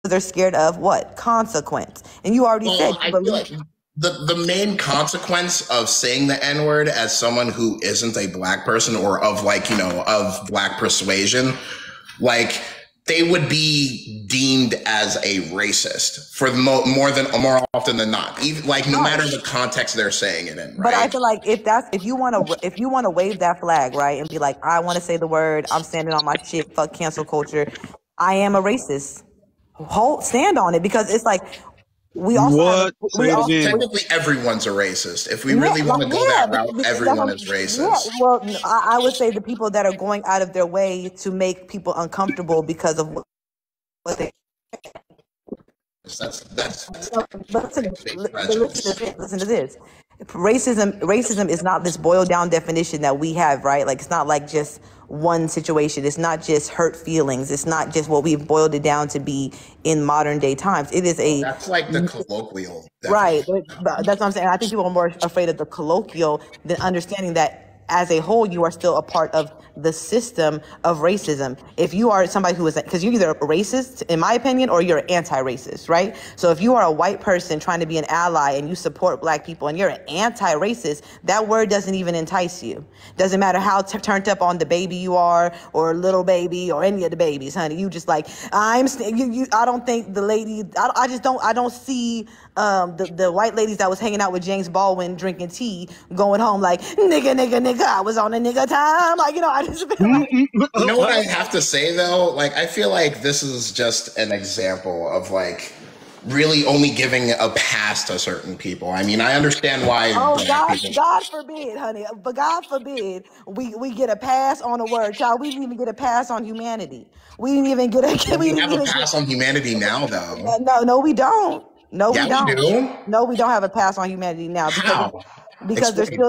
they're scared of what? Consequence. And you already said Well, you I feel believe. like the main consequence of saying the N word as someone who isn't a black person or of like, of black persuasion, like they would be deemed as a racist for the more often than not, even like no Right. matter the context they're saying it in, But I right? feel like if you want to wave that flag, right, and be like, I want to say the word, I'm standing on my shit, fuck cancel culture. I am a racist. Stand on it because it's like we also have a What? we Say it all again. Technically, everyone's a racist. If we yeah, really want like to go yeah, that route, that's everyone what, is yeah. racist. Well, I would say the people that are going out of their way to make people uncomfortable because of what they. That's But listen, big but listen to prejudice. this. Listen to this. Racism is not this boiled down definition that we have, right? Like it's not like just one situation. It's not just hurt feelings. It's not just what we've boiled it down to be in modern day times. It is a That's like the colloquial right. definition. But that's what I'm saying. I think people are more afraid of the colloquial than understanding that as a whole, you are still a part of the system of racism. If you are somebody who is, because you're either a racist, in my opinion, or you're anti-racist, right? So if you are a white person trying to be an ally and you support black people and you're an anti-racist, that word doesn't even entice you. Doesn't matter how turned up on the baby you are, or little baby, or any of the babies, honey. You just like, I don't think the lady, I don't see the white ladies that was hanging out with James Baldwin drinking tea going home like nigga I was on a nigga time, like I just feel like You know what I have to say though? Like, I feel like this is just an example of like really only giving a pass to certain people. I mean, I understand why oh black people. God forbid, honey, but God forbid we get a pass on a word, child. We didn't even get a pass on humanity. We didn't even get a we We didn't have a even get pass on humanity now, though. no we don't. No, we Yeah, we don't. do. No, we don't have a pass on humanity now How? because Explain.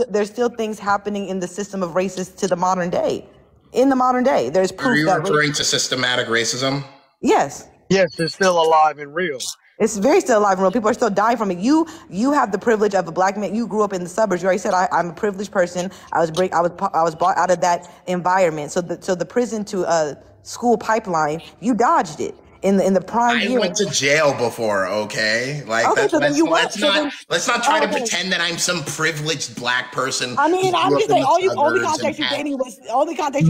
there's still things happening in the system of racist to the modern day. In the modern day, there's Are proof you that referring to systematic racism? yes, Yes, it's still alive and real. it's very still alive and real. People are still dying from it. You have the privilege of a black man. You grew up in the suburbs. You already said I'm a privileged person. I was brought out of that environment. So the prison to school pipeline, you dodged it in the prime I year. went to jail before, okay? Like Okay, that, so then you went. So then, let's not try to okay. pretend that I'm some privileged black person I who mean, I'm grew up just in saying. the Only suburbs and context you had. gave me was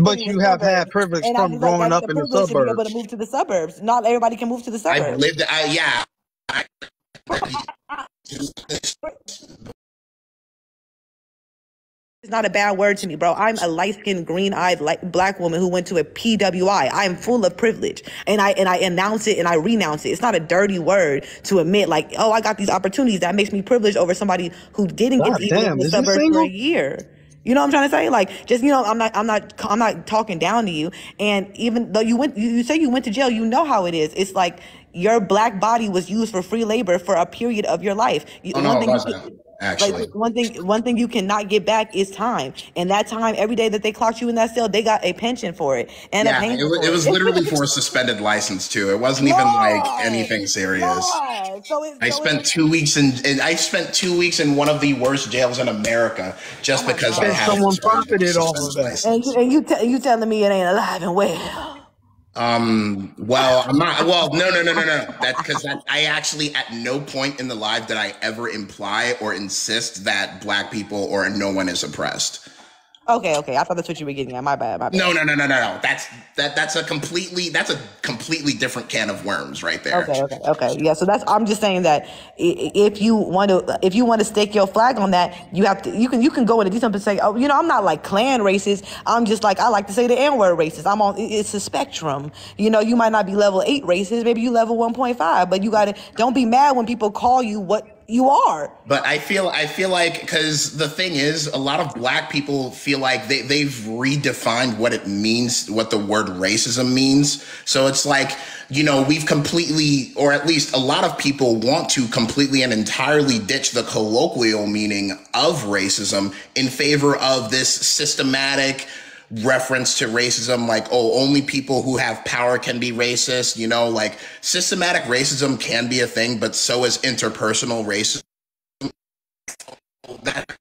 But you have had suburbs, privilege and I from just like growing that's up the in the privilege to be able to suburbs. move to the suburbs. Not everybody can move to the I've suburbs. lived. Yeah. I, It's not a bad word to me, bro. I'm a light-skinned, green-eyed, black woman who went to a PWI. I'm full of privilege, and I announce it and I renounce it. It's not a dirty word to admit, like, oh, I got these opportunities. That makes me privileged over somebody who didn't get God to even live in damn, the is you suburbs for a single? year. You know what I'm trying to say? Like, just I'm not talking down to you. And even though you say you went to jail, you know how it is. It's like your black body was used for free labor for a period of your life. oh no, it wasn't Like actually. one thing you cannot get back is time, and that time every day that they clocked you in that cell, they got a pension for it and a Yeah, payment it for was it. literally for a suspended license too. It wasn't even like Right, anything serious. right. I spent 2 weeks I spent 2 weeks in one of the worst jails in America Oh just my because I And god. had someone profited off of suspended that. license. You telling me it ain't alive and well? Well, I'm not. Well, no. That because that I actually at no point in the live did I ever imply or insist that black people or no one is oppressed. Okay. I thought that's what you were getting at. My bad. My bad. No. That's a completely different can of worms right there. Okay. Yeah. So I'm just saying that if you want to stake your flag on that, you have to. You can go into detail and say, oh, I'm not like clan racist. I'm just like I like to say the N word racist. It's a spectrum. You might not be level 8 racist. Maybe you level 1.5. But you gotta don't be mad when people call you what you are. But I feel like because the thing is, a lot of black people feel like they've redefined what it means, what the word racism means. So it's like, we've completely, or at least a lot of people want to completely and entirely ditch the colloquial meaning of racism in favor of this systematic reference to racism, like, oh, only people who have power can be racist. Like systematic racism can be a thing, but so is interpersonal racism. That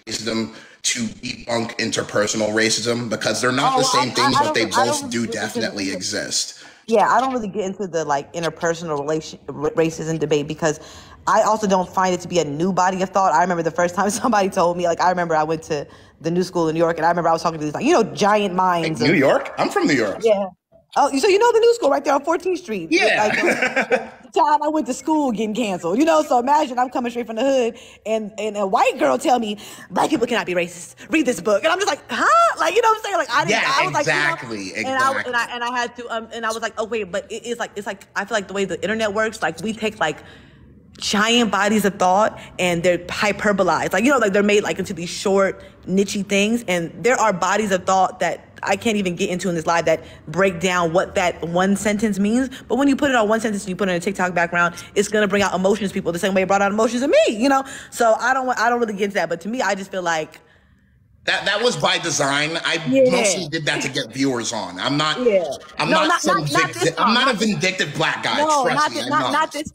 racism to debunk interpersonal racism because they're not the same things, but they both do definitely exist. Yeah, I don't really get into the like interpersonal racism debate because I also don't find it to be a new body of thought. I remember the first time somebody told me, like, I remember I went to the New School in New York, and I remember I was talking to these, like, giant Like minds New of, York? I'm from New York. yeah. Oh, so you know the New School right there on 14th Street? Yeah. Like, the time I went to school getting canceled, So imagine I'm coming straight from the hood, and a white girl tell me black people cannot be racist. Read this book, and I'm just like, huh? Like, you know what I'm saying? Like, I didn't. Yeah, I was exactly, like, exactly. And I had to, and I was like, oh wait, but it's like I feel like the way the internet works, like we take like giant bodies of thought and they're hyperbolized, like like they're made like into these short nichey things, and there are bodies of thought that I can't even get into in this live that break down what that one sentence means. But when you put it on one sentence and you put it in a TikTok background, it's gonna bring out emotions people the same way it brought out emotions in me, So I don't really get into that. But to me, I just feel like that was by design. I mostly did that to get viewers on. I'm not. I'm not a vindictive black guy. No, trust me.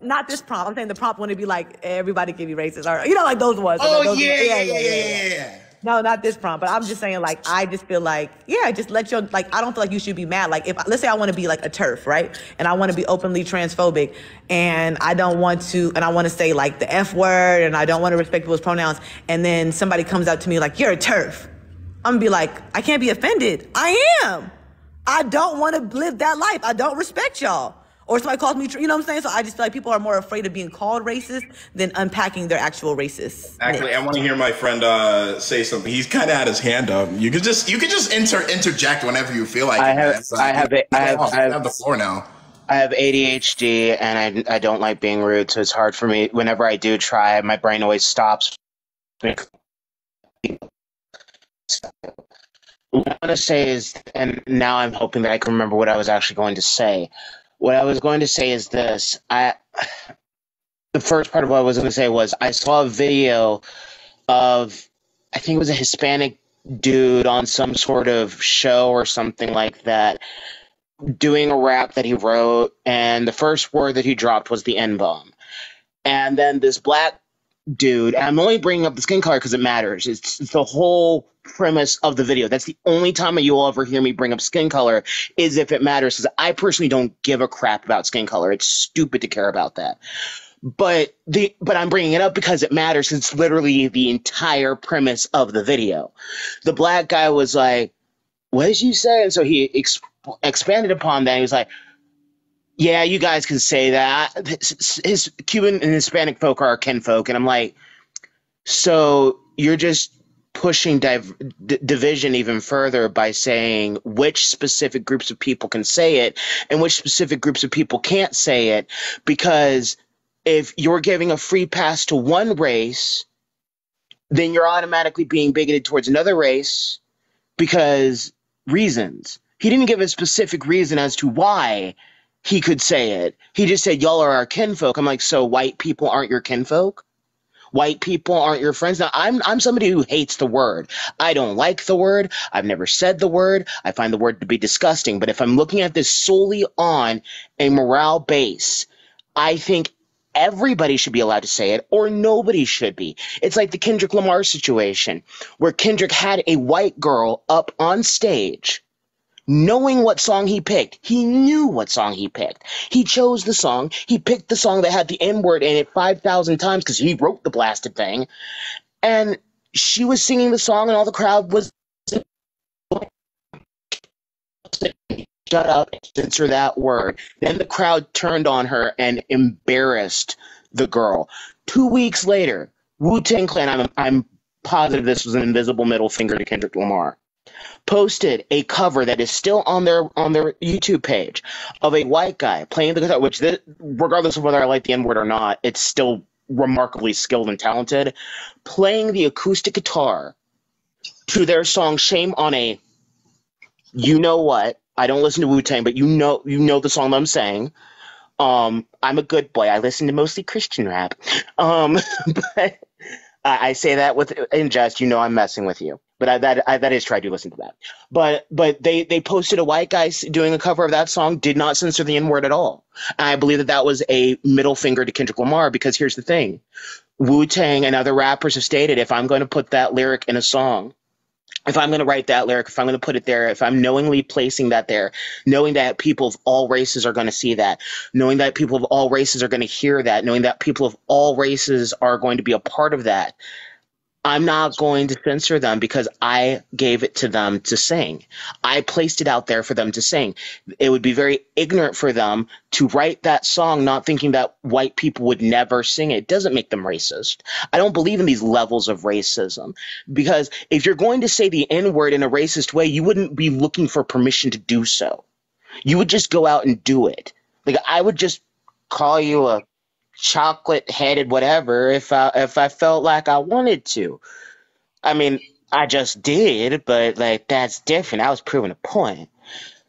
not this prompt. I'm saying the prompt wouldn't be like everybody can be racist, or like those ones. Oh those, yeah. No, not this prompt, but I'm just saying, like, I just feel like, just let your, like, I don't feel like you should be mad. Like, let's say I want to be like a TERF, right? And I want to be openly transphobic, and I don't want to, and I want to say like the F word, and I don't want to respect people's pronouns, and then somebody comes up to me like, you're a TERF. I'm gonna be like, I can't be offended. I am. I don't want to live that life. I don't respect y'all. Or somebody calls me, you know what I'm saying? So I just feel like people are more afraid of being called racist than unpacking their actual racist. Actually, I want to hear my friend say something. He's kind of had his hand up. You could just interject whenever you feel like I have the floor now. I have ADHD and I don't like being rude, so it's hard for me. Whenever I do try, my brain always stops. What I want to say is, and now I'm hoping that I can remember what I was actually going to say. What I was going to say is this. The first part of what I was going to say was I saw a video of, I think it was a Hispanic dude on some sort of show or something like that, doing a rap that he wrote, and the first word that he dropped was the N-bomb. And then this black dude, and I'm only bringing up the skin color because it matters. It's the whole premise of the video. That's the only time you will ever hear me bring up skin color, is if it matters, because I personally don't give a crap about skin color. It's stupid to care about that. But I'm bringing it up because it matters. It's literally the entire premise of the video. The black guy was like, what did you say? And so he expanded upon that. He was like, yeah, you guys can say that. His Cuban and Hispanic folk are kinfolk. And I'm like, so you're just pushing division even further by saying which specific groups of people can say it and which specific groups of people can't say it, because if you're giving a free pass to one race, then you're automatically being bigoted towards another race because reasons. He didn't give a specific reason as to why he could say it. He just said, y'all are our kinfolk. I'm like, so white people aren't your kinfolk? White people aren't your friends? Now, I'm somebody who hates the word. I don't like the word. I've never said the word. I find the word to be disgusting. But if I'm looking at this solely on a morale base, I think everybody should be allowed to say it, or nobody should be. It's like the Kendrick Lamar situation, where Kendrick had a white girl up on stage knowing what song he picked. He knew what song he picked. He chose the song. He picked the song that had the N-word in it 5,000 times because he wrote the blasted thing. And she was singing the song and all the crowd was, shut up and censor that word. Then the crowd turned on her and embarrassed the girl. 2 weeks later, Wu-Tang Clan, I'm positive this was an invisible middle finger to Kendrick Lamar, posted a cover that is still on their YouTube page of a white guy playing the guitar, which, regardless of whether I like the N-word or not, it's still remarkably skilled and talented, playing the acoustic guitar to their song Shame on a, you know what, I don't listen to Wu-Tang, but you know the song that I'm saying. I'm a good boy. I listen to mostly Christian rap. But I say that in jest, I'm messing with you. But that is true. I do listen to that. But they posted a white guy doing a cover of that song, did not censor the N-word at all. And I believe that was a middle finger to Kendrick Lamar, because here's the thing. Wu-Tang and other rappers have stated, if I'm going to put that lyric in a song, if I'm going to write that lyric, if I'm going to put it there, if I'm knowingly placing that there, knowing that people of all races are going to see that, knowing that people of all races are going to hear that, knowing that people of all races are going to be a part of that, I'm not going to censor them because I gave it to them to sing. I placed it out there for them to sing. It would be very ignorant for them to write that song not thinking that white people would never sing it. It doesn't make them racist. I don't believe in these levels of racism, because if you're going to say the N-word in a racist way, you wouldn't be looking for permission to do so. You would just go out and do it. Like, I would just call you a chocolate-headed whatever if I felt like I wanted to. I mean, I just did, but like, that's different. I was proving a point.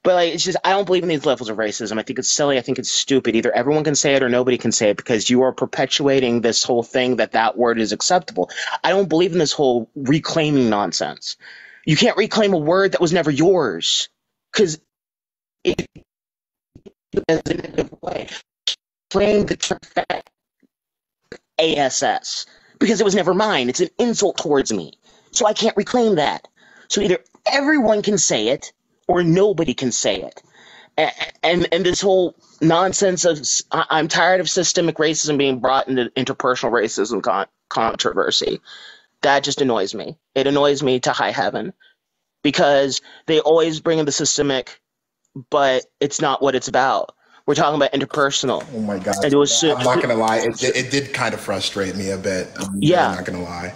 But like, it's just, I don't believe in these levels of racism. I think it's silly. I think it's stupid. Either everyone can say it or nobody can say it, because you are perpetuating this whole thing that word is acceptable. I don't believe in this whole reclaiming nonsense. You can't reclaim a word that was never yours, because it in a negative way. Claim the term ASS because it was never mine. It's an insult towards me. So I can't reclaim that. So either everyone can say it or nobody can say it. And this whole nonsense of I'm tired of systemic racism being brought into interpersonal racism controversy. That just annoys me. It annoys me to high heaven, because they always bring in the systemic, but it's not what it's about. We're talking about interpersonal. Oh my God. And it was, I'm not gonna lie, it did kind of frustrate me a bit. I'm not gonna lie.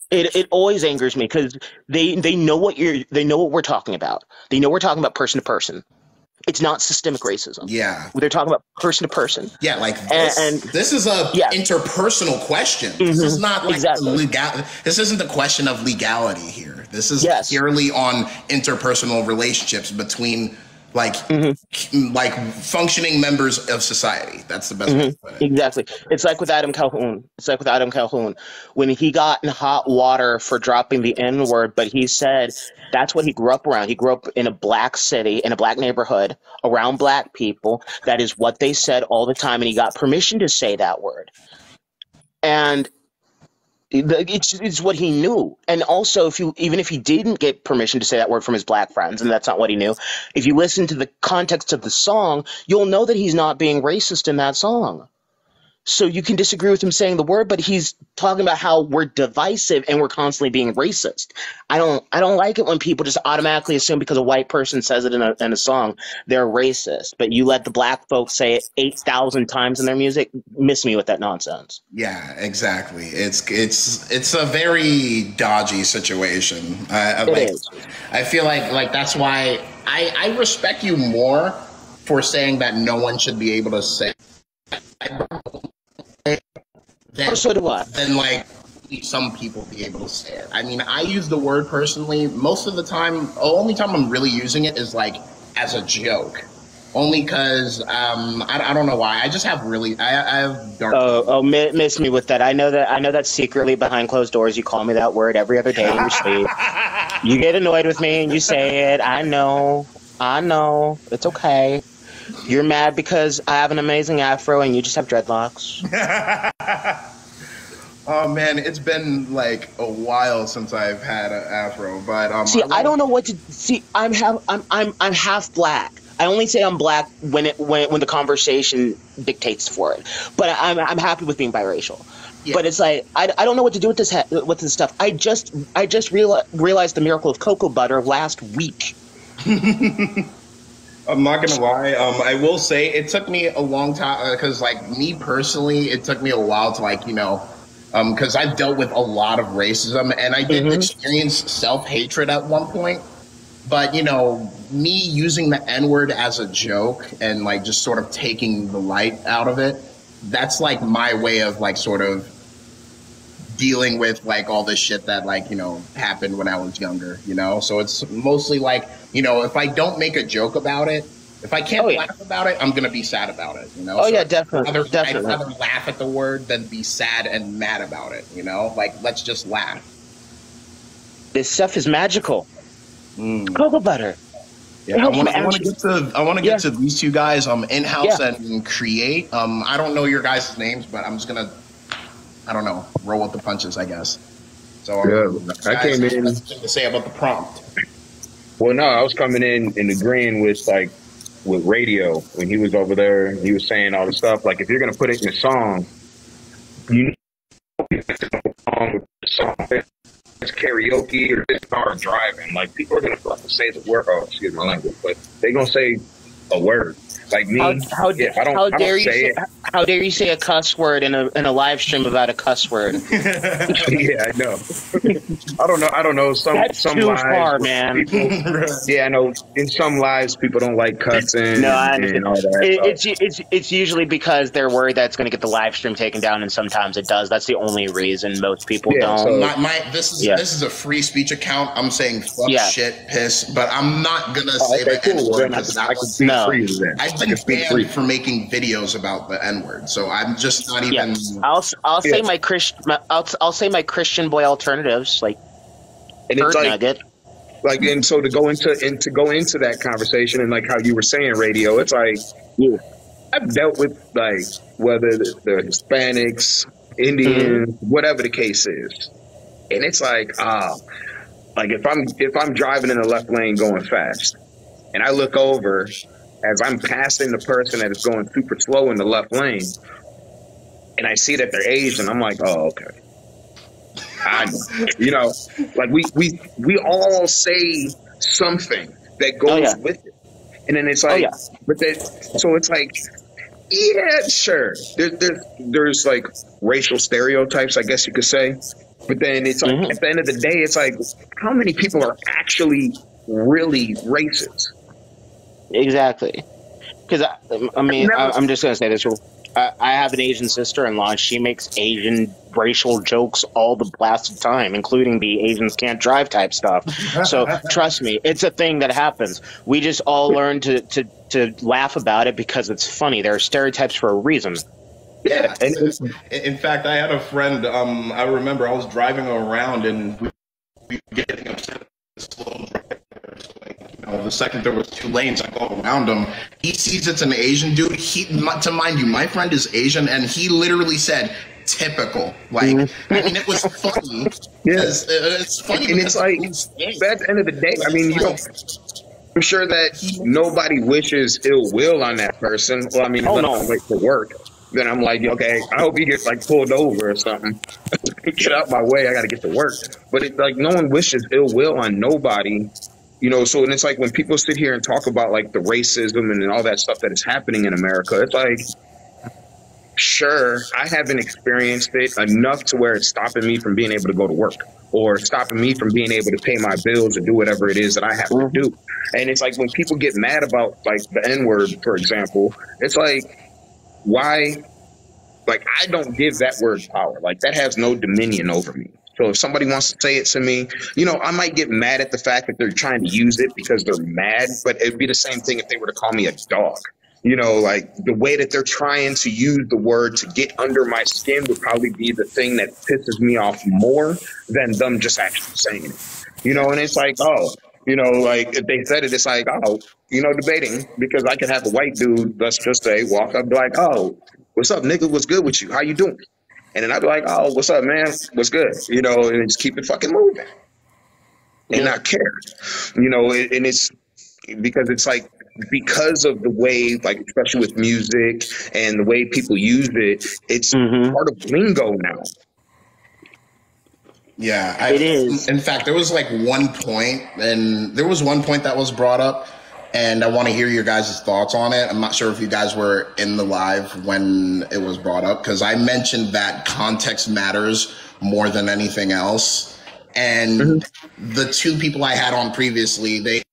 It always angers me, because they know what we're talking about. They know we're talking about person to person. It's not systemic racism. Yeah. They're talking about person to person. Yeah, like this is a interpersonal question. This is not like legal. This isn't the question of legality here. This is purely on interpersonal relationships between like functioning members of society. That's the best way to put it. Exactly. It's like with Adam Calhoun. When he got in hot water for dropping the N-word, but he said that's what he grew up around. He grew up in a black city, in a black neighborhood, around black people. That is what they said all the time, and he got permission to say that word. And it's what he knew. And also, even if he didn't get permission to say that word from his black friends, and that's not what he knew, if you listen to the context of the song, you'll know that he's not being racist in that song. So you can disagree with him saying the word, but he's talking about how we're divisive and we're constantly being racist. I don't like it when people just automatically assume because a white person says it in a song, they're racist. But you let the black folks say it 8,000 times in their music. Miss me with that nonsense. Yeah, exactly. It's a very dodgy situation. I feel like that's why I respect you more for saying that no one should be able to say. So do I. Then like some people be able to say it. I mean, I use the word personally most of the time. The only time I'm really using it is like as a joke. Only because I don't know why. I just have I have dark. Miss me with that. I know that secretly behind closed doors you call me that word every other day in your sleep. You get annoyed with me and you say it. I know. It's okay. You're mad because I have an amazing afro and you just have dreadlocks. Oh man, it's been like a while since I've had an afro, but I don't know what to see. I'm half black. I only say I'm black when the conversation dictates for it. But I'm happy with being biracial. Yeah. But it's like I don't know what to do with this stuff. I just realized the miracle of cocoa butter last week. I'm not gonna lie. I will say it took me a long time because, like, me personally, it took me a while to because I've dealt with a lot of racism and I did experience self-hatred at one point. But me using the N-word as a joke and like just sort of taking the light out of it, that's like my way of like sort of dealing with like all this shit that happened when I was younger, so it's mostly like, if I don't make a joke about it, if I can't laugh about it, I'm gonna be sad about it, Definitely. I'd rather laugh at the word than be sad and mad about it, like let's just laugh. This stuff is magical. Cocoa butter. Yeah, I want to get to these two guys in-house and create. I don't know your guys' names, but I'm just gonna roll with the punches, I guess. So Yeah, I guys, came in. that's the thing to say about the prompt. Well, no, I was coming in and agreeing with with radio when he was over there. He was saying all the stuff. Like, if you're gonna put it in a song, you need to song with the song. It's karaoke or just car driving. Like, people are gonna fucking say the word. Oh, excuse my language, but they're gonna say a word. Like me, How dare you say a cuss word in a live stream about a cuss word? Yeah, I know. I don't know. That's some too lives far, man. People, yeah, I know. In some lives, people don't like cussing. No, I understand. And all that. It's usually because they're worried that it's going to get the live stream taken down, and sometimes it does. That's the only reason most people don't. So this is a free speech account. I'm saying fuck, shit, piss, but I'm not gonna say the N word because I can speak free to that. I've been banned for making videos about the N word, so I'm just not even. Yeah. I'll say my Christian boy alternatives like. And it's like, and so to go into that conversation and like how you were saying radio, it's like I've dealt with like whether the Hispanics, Indians, whatever the case is, and it's like like if I'm driving in the left lane going fast, and I look over as I'm passing the person that is going super slow in the left lane, and I see that they're Asian, I'm like, oh, okay. I know. You know, like we all say something that goes with it. And then it's like, but that, so it's like, yeah, sure. There's like racial stereotypes, I guess you could say. But then it's like, at the end of the day, it's like, how many people are actually really racist? Exactly. Because, I mean, I'm just going to say this. I have an Asian sister-in-law, and she makes Asian racial jokes all the blasted time, including the Asians can't drive type stuff. So trust me, it's a thing that happens. We just all learn to laugh about it because it's funny. There are stereotypes for a reason. Yeah. And in fact, I had a friend, I remember I was driving around and we were getting upset. The second there was 2 lanes, I go around him. He sees it's an Asian dude. To mind you, my friend is Asian, and he literally said, "Typical." Like, I mean, it was funny. It's funny, and it's like at the end of the day, I mean, I'm sure that nobody wishes ill will on that person. Well, I mean, I'm late for work. Then I'm like, okay, I hope he gets like pulled over or something. Get out my way. I got to get to work. But it's like no one wishes ill will on nobody. You know, so and it's like when people sit here and talk about like the racism and all that stuff that is happening in America, it's like, sure, I haven't experienced it enough to where it's stopping me from being able to go to work or stopping me from being able to pay my bills or do whatever it is that I have to do. And it's like when people get mad about like the N-word, for example, it's like, why? Like, I don't give that word power. Like, that has no dominion over me. So if somebody wants to say it to me, you know, I might get mad at the fact that they're trying to use it because they're mad, but it'd be the same thing if they were to call me a dog. You know, like the way that they're trying to use the word to get under my skin would probably be the thing that pisses me off more than them just actually saying it. You know, and it's like, oh, you know, like if they said it, it's like, oh, you know, debating because I could have a white dude, let's just say, walk up and be like, oh, what's up, nigga? What's good with you? How you doing? And then I'd be like, oh, what's up, man? What's good? You know, and just keep it fucking moving and not care. You know, and it's because it's like, because of the way, like, especially with music and the way people use it, it's part of lingo now. Yeah, it is. In fact, there was like one point that was brought up, and I want to hear your guys' thoughts on it. I'm not sure if you guys were in the live when it was brought up, because I mentioned that context matters more than anything else. And the 2 people I had on previously, they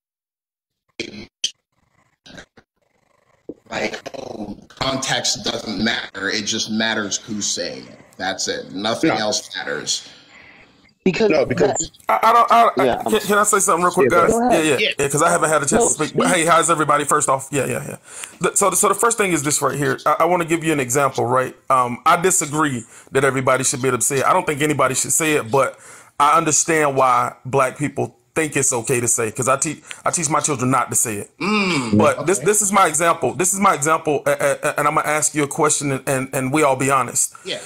like, oh, context doesn't matter. It just matters who's saying it. That's it. Nothing else matters. Because Can I say something real quick, guys? Yeah. Because I haven't had a chance to speak. But hey, how's everybody? First off, So the first thing is this right here. I want to give you an example, right? I disagree that everybody should be able to say it. I don't think anybody should say it, but I understand why black people think it's okay to say, because I teach my children not to say it. But this is my example. And I'm gonna ask you a question, and we all be honest. Yeah.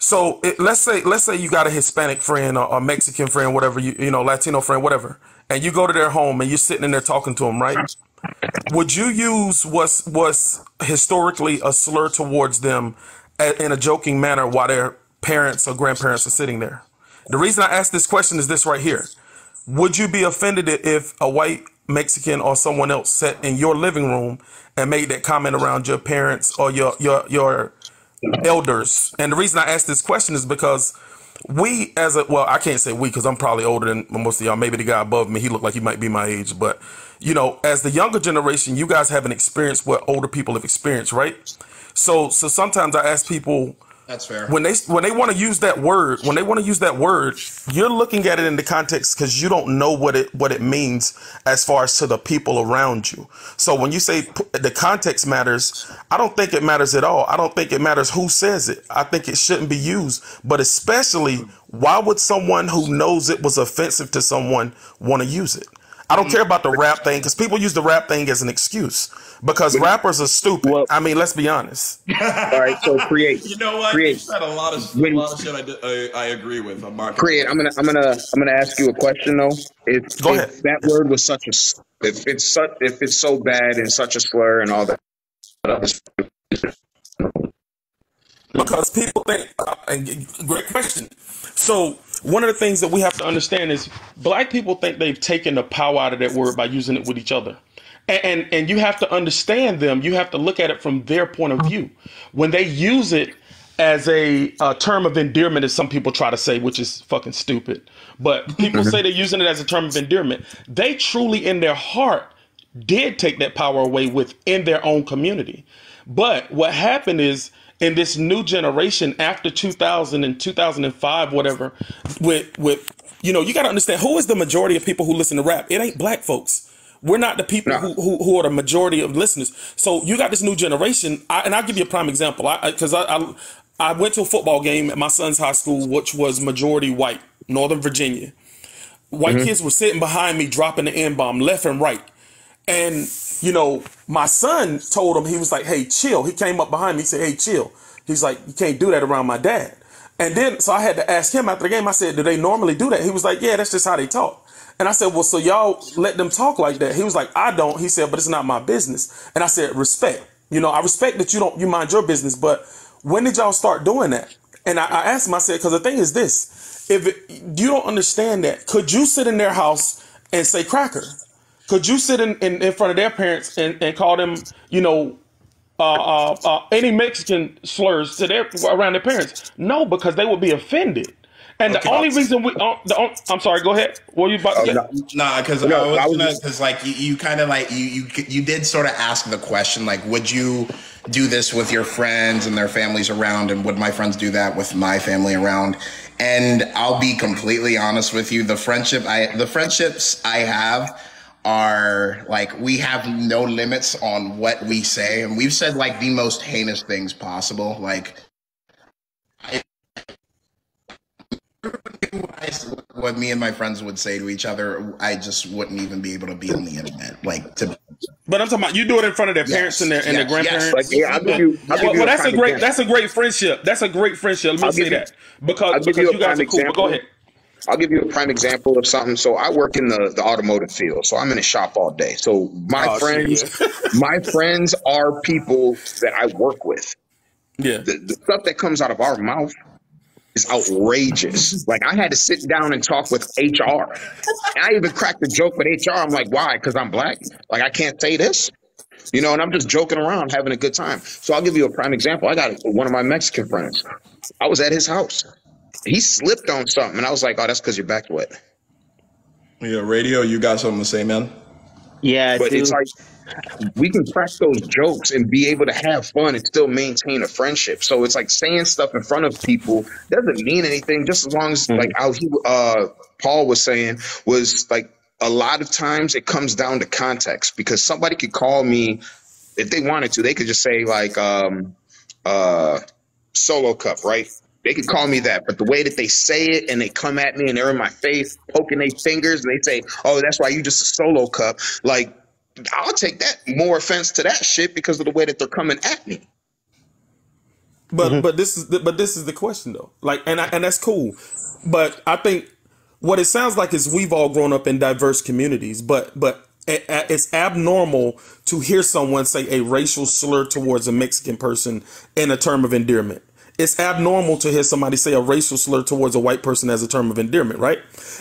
So let's say you got a Hispanic friend or Mexican friend, whatever you know, Latino friend, whatever, and you go to their home and you're sitting in there talking to them, right? Would you use what's historically a slur towards them in a joking manner while their parents or grandparents are sitting there? The reason I ask this question is this right here. Would you be offended if a white Mexican or someone else sat in your living room and made that comment around your parents or your elders? And the reason I ask this question is because we I can't say we because I'm probably older than most of y'all. Maybe the guy above me, he looked like he might be my age. But, you know, as the younger generation, you guys haven't experienced what older people have experienced, right? So sometimes I ask people, that's fair. When they want to use that word, you're looking at it in the context because you don't know what it means as far as to the people around you. So when you say the context matters, I don't think it matters at all. I don't think it matters who says it. I think it shouldn't be used. But especially, why would someone who knows it was offensive to someone want to use it? I don't care about the rap thing because people use the rap thing as an excuse because rappers are stupid. Well, I mean, let's be honest. All right, so create. You know what? Create. You said a lot of shit I agree with. Create. I'm gonna ask you a question though. Go ahead. If that word was such a, if it's so bad and such a slur and all that. Because people think, great question. So one of the things that we have to understand is black people think they've taken the power out of that word by using it with each other. And you have to understand them. You have to look at it from their point of view. When they use it as a term of endearment, as some people try to say, which is fucking stupid. But people say they're using it as a term of endearment. They truly in their heart did take that power away within their own community. But what happened is, in this new generation after 2000 and 2005, whatever, with you know, you got to understand who is the majority of people who listen to rap. It ain't black folks. We're not the people who are the majority of listeners. So you got this new generation, and I'll give you a prime example. Because I went to a football game at my son's high school, which was majority white, Northern Virginia. White kids were sitting behind me, dropping the N-bomb left and right. And, you know, my son told him, he was like, hey, chill. He came up behind me. He said, hey, chill. He's like, you can't do that around my dad. And then, so I had to ask him after the game, I said, do they normally do that? He was like, yeah, that's just how they talk. And I said, well, so y'all let them talk like that? He was like, I don't. He said, but it's not my business. And I said, respect. You know, I respect that you mind your business, but when did y'all start doing that? And I asked him, I said, because the thing is this, you don't understand that, could you sit in their house and say cracker? Could you sit in front of their parents and call them, you know, any Mexican slurs to around their parents? No, because they would be offended. And the only reason I'm sorry, go ahead. What were you about to say? Nah, because like you kind of like you did sort of ask the question, like, would you do this with your friends and their families around, and would my friends do that with my family around? And I'll be completely honest with you, the friendships I have are like, we have no limits on what we say, and we've said like the most heinous things possible. Like, what me and my friends would say to each other, I just wouldn't even be able to be on the internet. Like, but I'm talking about you do it in front of their parents and their grandparents. Like, yeah, well, that's a great friendship. That's a great friendship. Let me say that because you guys are cool. But go ahead. I'll give you a prime example of something. So I work in the automotive field, so I'm in a shop all day. So my friends are people that I work with. Yeah, the stuff that comes out of our mouth is outrageous. Like, I had to sit down and talk with HR. And I even cracked a joke with HR. I'm like, why? Because I'm black. Like, I can't say this. You know, and I'm just joking around, having a good time. So I'll give you a prime example. I got one of my Mexican friends. I was at his house. He slipped on something, and I was like, oh, that's because your back's wet. Yeah, Radio, you got something to say, man? Yeah, but it's like, we can crack those jokes and be able to have fun and still maintain a friendship. So it's like saying stuff in front of people doesn't mean anything, just as long as like how Paul was saying was like, a lot of times it comes down to context, because somebody could call me if they wanted to. They could just say like Solo Cup, right? They could call me that, but the way that they say it and they come at me and they're in my face poking their fingers and they say, oh, that's why you just a Solo Cup. Like, I'll take that more offense to that shit because of the way that they're coming at me. But this is the question though. Like, and that's cool. But I think what it sounds like is we've all grown up in diverse communities, but it's abnormal to hear someone say a racial slur towards a Mexican person in a term of endearment. It's abnormal to hear somebody say a racial slur towards a white person as a term of endearment, right?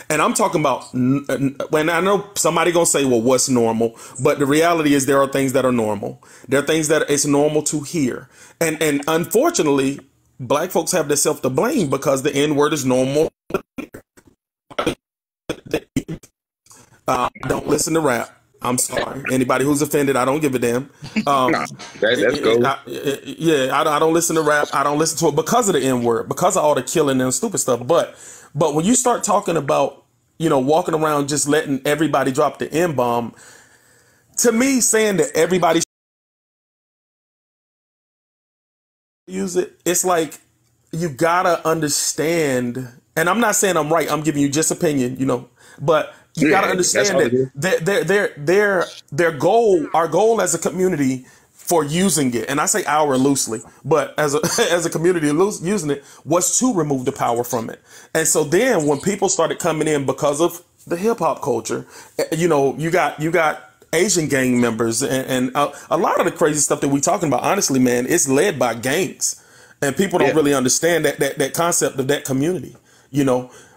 And I'm talking about, when I know somebody gonna say, well, what's normal? But the reality is there are things that are normal. There are things that it's normal to hear. And unfortunately, black folks have themselves to blame because the N-word is normal. Don't listen to rap. I'm sorry. Anybody who's offended, I don't give a damn. That's cool. I don't listen to rap. I don't listen to it because of the N-word, because of all the killing and stupid stuff. But when you start talking about, walking around just letting everybody drop the N-bomb, to me, saying that everybody use it, it's like you gotta understand. And I'm not saying I'm right. I'm giving you just opinion, but you got to understand that our goal as a community for using it, and I say our loosely, but as a community using it, was to remove the power from it. And so then when people started coming in because of the hip hop culture, you got Asian gang members and a lot of the crazy stuff that we talking about, honestly, man, it's led by gangs, and people don't really understand that concept of that community,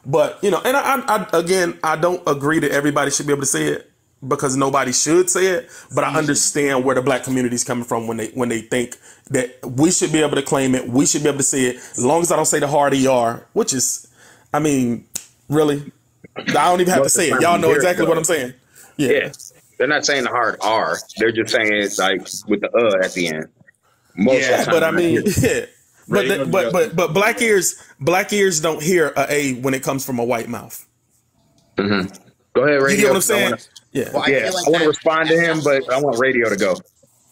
But, and I don't agree that everybody should be able to say it because nobody should say it. But I understand where the black community is coming from when they think that we should be able to claim it. We should be able to say it as long as I don't say the hard ER, which is, really, I don't even have to say it. Y'all know exactly what I'm saying. Yeah. They're not saying the hard R. They're just saying it like with the at the end. Most of the time. But black ears don't hear a when it comes from a white mouth. Mm-hmm. Go ahead, Radio. You get what I'm saying? I want to respond to him, but I want Radio to go.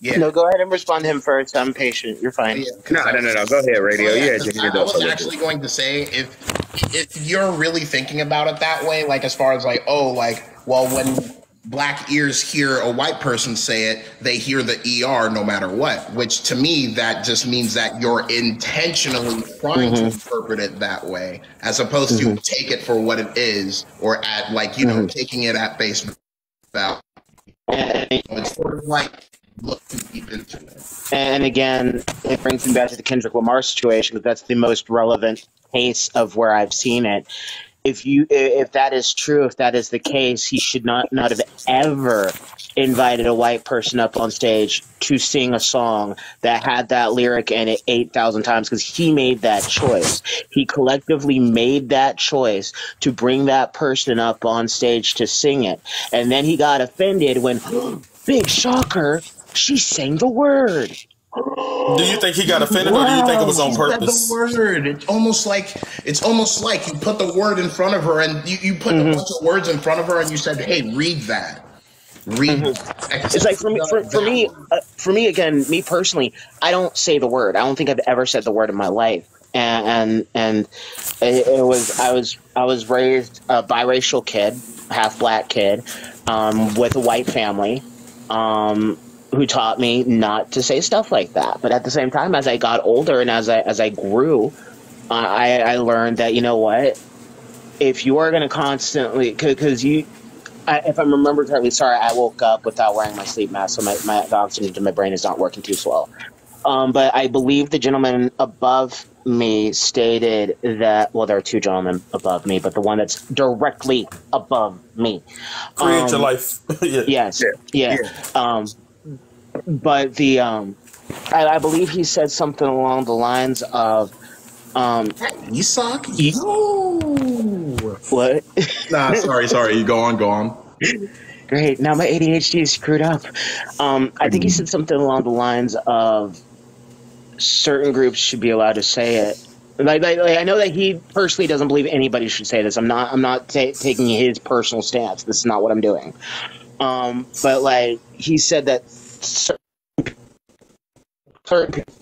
Yeah. No, go ahead and respond to him first. I'm patient. You're fine. No. Go ahead, Radio. I was actually going to say, if you're really thinking about it that way, like as far as when black ears hear a white person say it, they hear the ER no matter what, which to me, that just means that you're intentionally trying to interpret it that way, as opposed to take it for what it is, or at taking it at face value. It's sort of like look deep into it. And again, it brings me back to the Kendrick Lamar situation, because that's the most relevant case of where I've seen it. If that is true, if that is the case, he should not have ever invited a white person up on stage to sing a song that had that lyric in it 8,000 times, because he made that choice. He collectively made that choice to bring that person up on stage to sing it. And then he got offended when, big shocker, she sang the word. Do you think he got offended, or do you think it was on purpose? The word. It's almost like you put the word in front of her, and you put a bunch of words in front of her, and you said, "Hey, read that." It's like for me again, me personally, I don't say the word. I don't think I've ever said the word in my life, and it was I was raised a biracial kid, half black kid, with a white family. Who taught me not to say stuff like that. But at the same time, as I got older and as I grew, I learned that, you know what, if you are going to constantly, because if I remember correctly, sorry, I woke up without wearing my sleep mask, so the oxygen to my brain is not working too slow. But I believe the gentleman above me stated that, well, there are two gentlemen above me, but the one that's directly above me. Create your life. Yes. Yeah. But I believe he said something along the lines of, you suck. What? Nah, sorry. You go on. Great. Now my ADHD is screwed up. I think he said something along the lines of certain groups should be allowed to say it. Like I know that he personally doesn't believe anybody should say this. I'm not taking his personal stance. This is not what I'm doing. But like he said that certain people,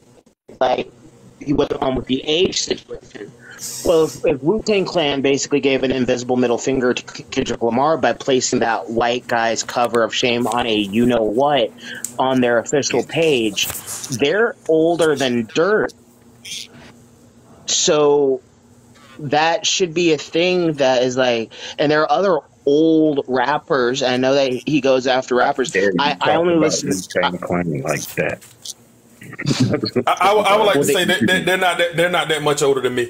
like he went on with the age situation. Well, if Wu-Tang Clan basically gave an invisible middle finger to Kendrick Lamar by placing that white guy's cover of Shame on a you-know-what on their official page, they're older than dirt. So that should be a thing that is like, and there are other old rappers. And I know that he goes after rappers. I only listen to Clan like that. I would like to say that they're not that much older than me.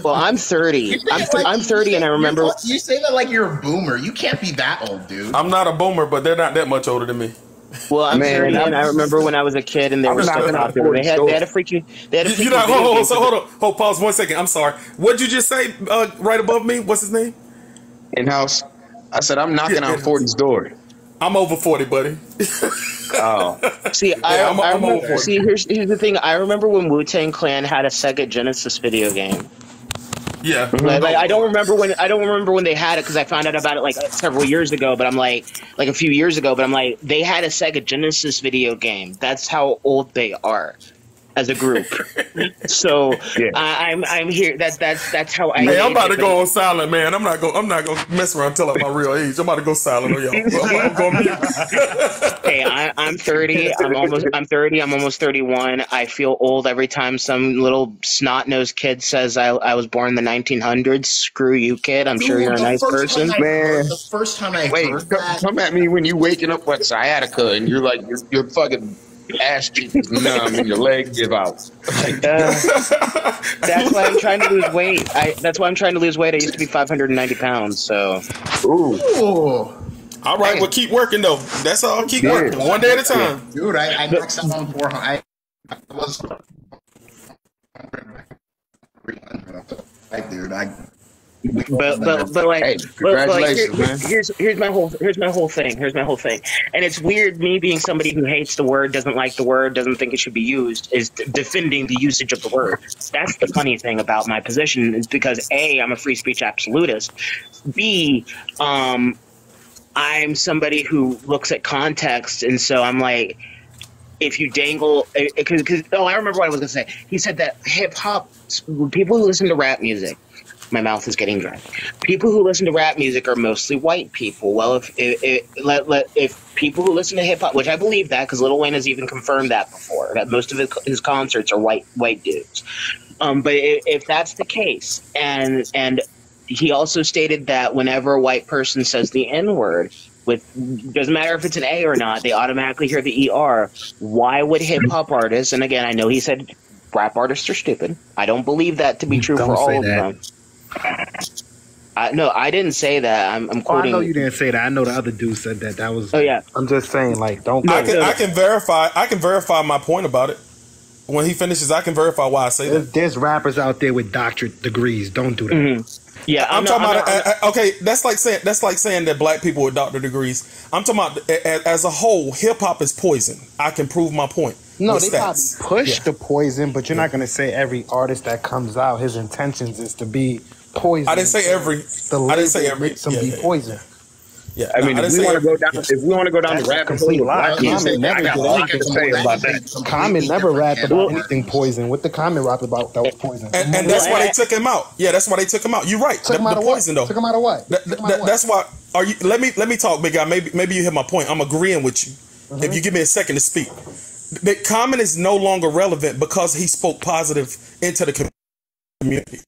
Well, I'm 30. I'm 30, and I remember you say that like you're a boomer. You can't be that old, dude. I'm not a boomer, but they're not that much older than me. Well, I'm 30, and I remember when I was a kid, and they were still popular. They had a freaking. Hold on, pause 1 second. I'm sorry. What'd you just say? Right above me, what's his name? In house. I said I'm knocking on 40's door. I'm over 40, buddy. Oh, see, I remember. See, here's the thing. I remember when Wu-Tang Clan had a Sega Genesis video game. Yeah, like I don't remember when they had it because I found out about it like several years ago. But I'm like a few years ago. But I'm like, they had a Sega Genesis video game. That's how old they are as a group. So yeah. I'm here. That's how I. Hey, I'm about to go on silent, man. I'm not gonna mess around and tell up my real age. I'm about to go silent on y'all. I'm going mute. Hey, I'm 30. I'm 30. I'm almost 31. I feel old every time some little snot-nosed kid says I was born in the 1900s. Screw you, kid. I'm sure you're a nice person. Man, the first time I heard that, come at me when you waking up with sciatica and you're like you're fucking ass cheek is numb and your legs give out. That's why I'm trying to lose weight. That's why I'm trying to lose weight. I used to be 590 pounds. So. Ooh. All right, well, keep working though. That's all. Keep working, one day at a time. Dude, I knocked out on 400. I was like, dude, but like, hey, here's my whole thing. And it's weird, me being somebody who hates the word, doesn't like the word, doesn't think it should be used, is defending the usage of the word. That's the funny thing about my position, is because A, I'm a free speech absolutist. B, I'm somebody who looks at context, and so I'm like, if you dangle, because I remember what I was going to say. He said that hip hop, people who listen to rap music, my mouth is getting dry. People who listen to rap music are mostly white people. Well, if people who listen to hip hop, which I believe that because Lil Wayne has even confirmed that before, that most of his concerts are white dudes. But if that's the case, and he also stated that whenever a white person says the N-word, doesn't matter if it's an A or not, they automatically hear the ER. Why would hip-hop artists, and again, I know he said rap artists are stupid. I don't believe that to be true for all of them. No, I didn't say that. I'm quoting. I know you didn't say that. I know the other dude said that. That was. Oh yeah. I'm just saying, like, don't. I can verify my point about it. When he finishes, I can verify why I say that. There's rappers out there with doctorate degrees. Don't do that. Mm-hmm. Yeah, I'm talking about. Okay, that's like saying that black people with doctorate degrees. I'm talking about as a whole, hip hop is poison. I can prove my point. No, they probably push the poison, but you're not going to say every artist that comes out, his intentions is to be poison. I didn't say every. I didn't say every. Makes them be poison. Yeah, I mean, if we want to go down the rabbit hole, Common never rapped about anything poison. What the Common rap about that was poison. And that's why they took him out. Yeah, that's why they took him out. You're right. The poison though. Took him out of what? That's why. Are you? Let me talk, big guy. Maybe you hit my point. I'm agreeing with you. If you give me a second to speak. The Common is no longer relevant because he spoke positive into the community.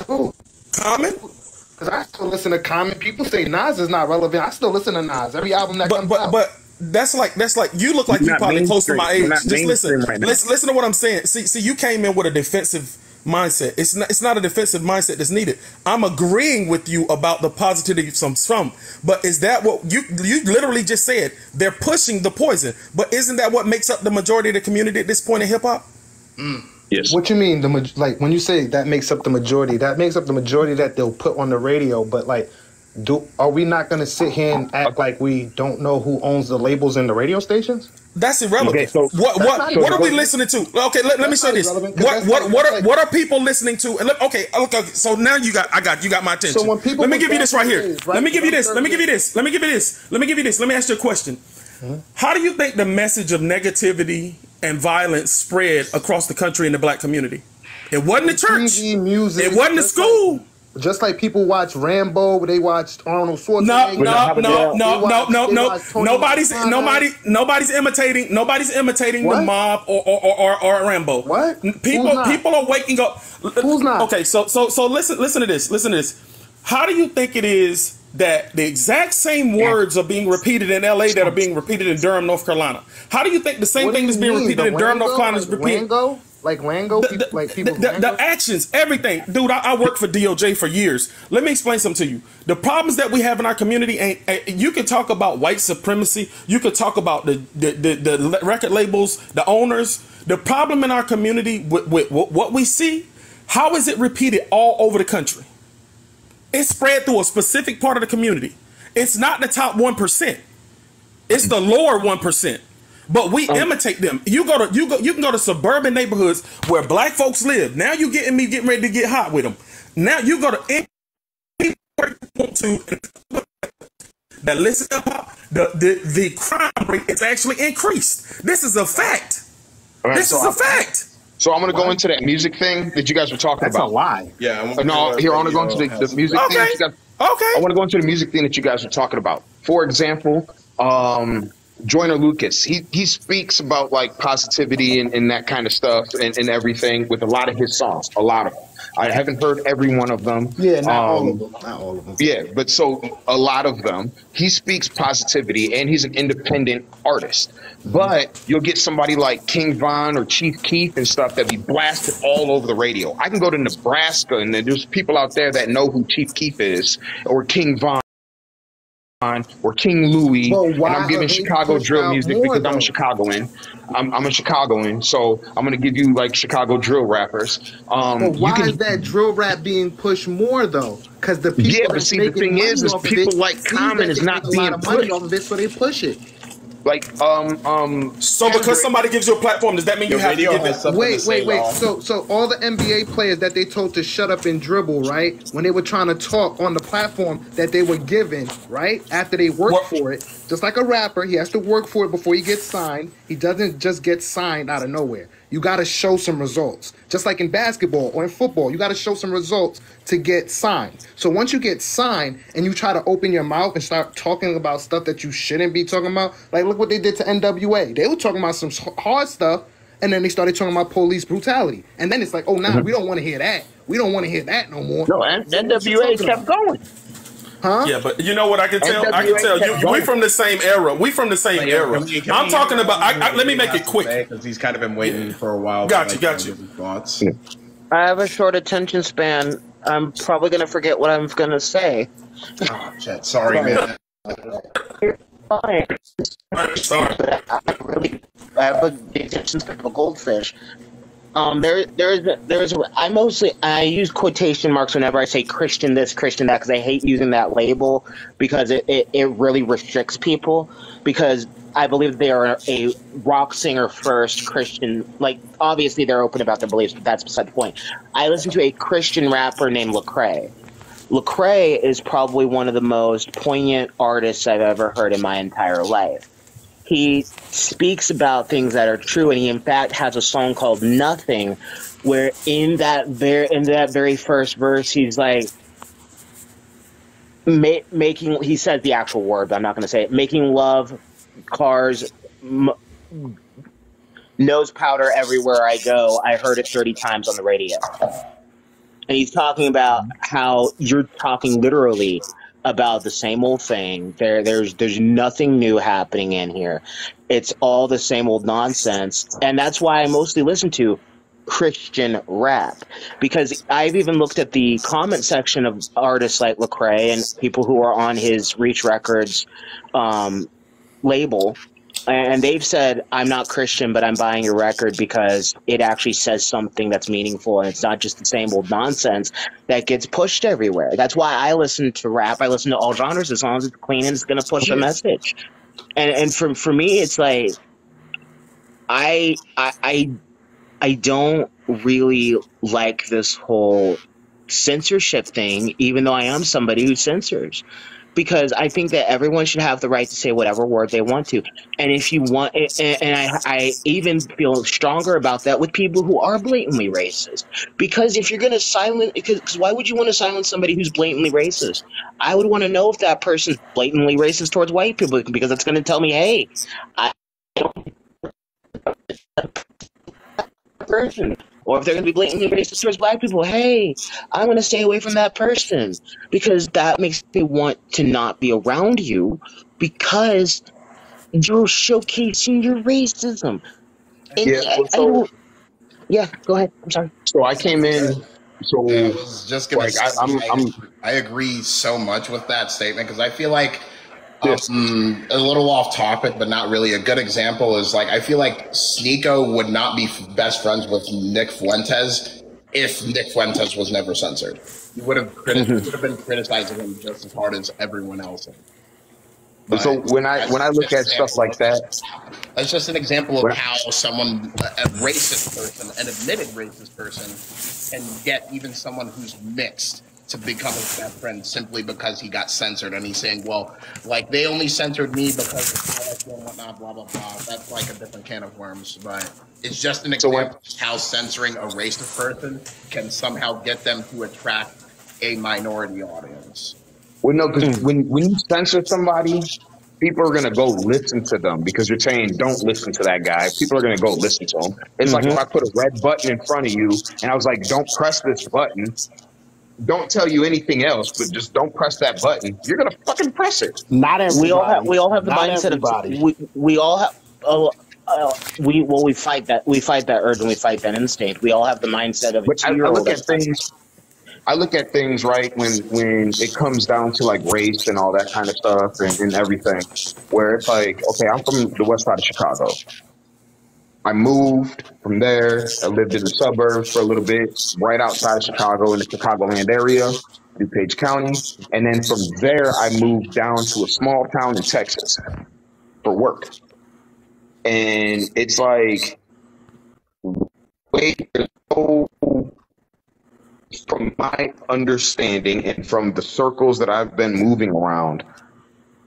Who? Common? Because I still listen to Common. People say Nas is not relevant. I still listen to Nas. Every album that comes out. But that's like you look like you're probably close to my age. Just listen. Listen to what I'm saying. See, you came in with a defensive mindset. It's not a defensive mindset that's needed. I'm agreeing with you about the positivity from some. But is that what you literally just said? They're pushing the poison. But isn't that what makes up the majority of the community at this point in hip hop? Yes. What you mean? Like when you say that makes up the majority, that makes up the majority that they'll put on the radio. But like, are we not going to sit here and act like we don't know who owns the labels in the radio stations? That's irrelevant. Okay, so what are we listening to? Okay, let me say this. What are people listening to? And okay. So now you got my attention. So when people let me give you this right here. Let me give you this. Let me ask you a question. How do you think the message of negativity and violence spread across the country in the black community? It wasn't the church. TV, music. It wasn't the school. Just like people watch Rambo, they watched Arnold No, Schwarzenegger. Nobody's imitating the mob or Rambo. What? People are waking up. Who's not? Okay, so listen to this. How do you think it is that the exact same words are being repeated in LA that are being repeated in Durham, North Carolina? How do you think the same thing that's being repeated in Durham, North Carolina is repeated? Like Lango? The actions, everything. Dude, I worked for DOJ for years. Let me explain something to you. The problems that we have in our community you can talk about white supremacy. You could talk about the record labels, the owners. The problem in our community with what we see, how is it repeated all over the country? It's spread through a specific part of the community. It's not the top 1%. It's the lower 1%. But we imitate them. You can go to suburban neighborhoods where black folks live. Now you getting ready to get hot with them. Now you go to anywhere you want to that listen to hip hop. The crime rate is actually increased. This is a fact. Right, this is a fact. So I'm going to go into that music thing that you guys were talking about. That's a lie. Yeah. I want to go into the music thing. That you guys, I want to go into the music thing that you guys were talking about. For example, Joyner Lucas, he speaks about like positivity and that kind of stuff and everything with a lot of his songs, a lot of them. I haven't heard every one of them. Yeah, not all of them. Not all of them. Yeah, but so a lot of them, he speaks positivity and he's an independent artist. But you'll get somebody like King Von or Chief Keef and stuff that be blasted all over the radio. I can go to Nebraska and there's people out there that know who Chief Keef is or King Von or King Louis, and I'm giving Chicago drill music because I'm a Chicagoan. I'm a Chicagoan, so I'm gonna give you like Chicago drill rappers. Why is that drill rap being pushed more though? Because the people but see, the thing is people like Common is not being pushed off of it, so they push it. Like So because somebody gives you a platform, does that mean you have to give it? Wait. So all the NBA players that they told to shut up and dribble, right? When they were trying to talk on the platform that they were given, right? After they worked for it, just like a rapper, he has to work for it before he gets signed. He doesn't just get signed out of nowhere. You got to show some results. Just like in basketball or in football, you got to show some results to get signed. So once you get signed and you try to open your mouth and start talking about stuff that you shouldn't be talking about, like look what they did to NWA. They were talking about some hard stuff, and then they started talking about police brutality. And then it's like, oh, nah, we don't want to hear that. We don't want to hear that no more. No, and NWA kept going. Huh? Yeah, but you know what I can tell? I can tell you. We from the same era. We from the same era. I'm talking about. Let me make it quick because he's kind of been waiting for a while. Got you. Thoughts. I have a short attention span. I'm probably gonna forget what I'm gonna say. Oh, shit. Sorry, man. You're fine. Sorry. I have a big attention span of a goldfish. I use quotation marks whenever I say Christian this, Christian that, because I hate using that label because it really restricts people, because I believe they are a rock singer first Christian. Like, obviously they're open about their beliefs, but that's beside the point. I listen to a Christian rapper named Lecrae. Lecrae is probably one of the most poignant artists I've ever heard in my entire life. He speaks about things that are true, and he in fact has a song called "Nothing," where in that very first verse he's like making. He says the actual word, but I'm not going to say it. Making love, cars, nose powder everywhere I go. I heard it 30 times on the radio, and he's talking about how you're talking literally about the same old thing. There's nothing new happening in here. It's all the same old nonsense. And that's why I mostly listen to Christian rap, because I've even looked at the comment section of artists like Lecrae and people who are on his Reach Records label, and they've said, I'm not Christian, but I'm buying your record because it actually says something that's meaningful, and it's not just the same old nonsense that gets pushed everywhere. That's why I listen to rap. I listen to all genres as long as it's clean and it's going to push a message. And for me, it's like I don't really like this whole censorship thing, even though I am somebody who censors. because I think that everyone should have the right to say whatever word they want to. And if you want, and I even feel stronger about that with people who are blatantly racist. Because if you're going to silence, because why would you want to silence somebody who's blatantly racist? I would want to know if that person's blatantly racist towards white people, because it's going to tell me, hey, I don't person. Or if they're going to be blatantly racist towards black people, hey, I'm going to stay away from that person, because that makes me want to not be around you, because you're showcasing your racism. And Yeah, go ahead. I'm sorry. So I came in. So I was just gonna like say, I agree so much with that statement, because I feel like a little off topic, but not really. A good example is like, I feel like Sneeko would not be best friends with Nick Fuentes if Nick Fuentes was never censored. He would have been criticizing him just as hard as everyone else. But so when I look at stuff like that, that's just an example of how someone, a racist person, an admitted racist person, can get even someone who's mixed to become his best friend simply because he got censored. And he's saying, well, like, they only censored me because of politics and whatnot, blah, blah, blah. That's like a different can of worms. But it's just an example of how censoring a racist person can somehow get them to attract a minority audience. Well, no, because when you censor somebody, people are going to go listen to them, because you're saying, don't listen to that guy. People are going to go listen to him. It's like if I put a red button in front of you and I was like, don't press this button, don't tell you anything else, but just don't press that button, you're going to fucking press it. Not everybody. We all have the mindset of, we all have, we fight that urge and we fight that instinct. We all have the mindset of a 2-year-old. I look at things, right, when it comes down to like race and all that kind of stuff and everything, where it's like, okay, I'm from the west side of Chicago. I moved from there. I lived in the suburbs for a little bit, right outside of Chicago in the Chicagoland area, DuPage County. And then from there, I moved down to a small town in Texas for work. And it's like, wait, from my understanding and from the circles that I've been moving around,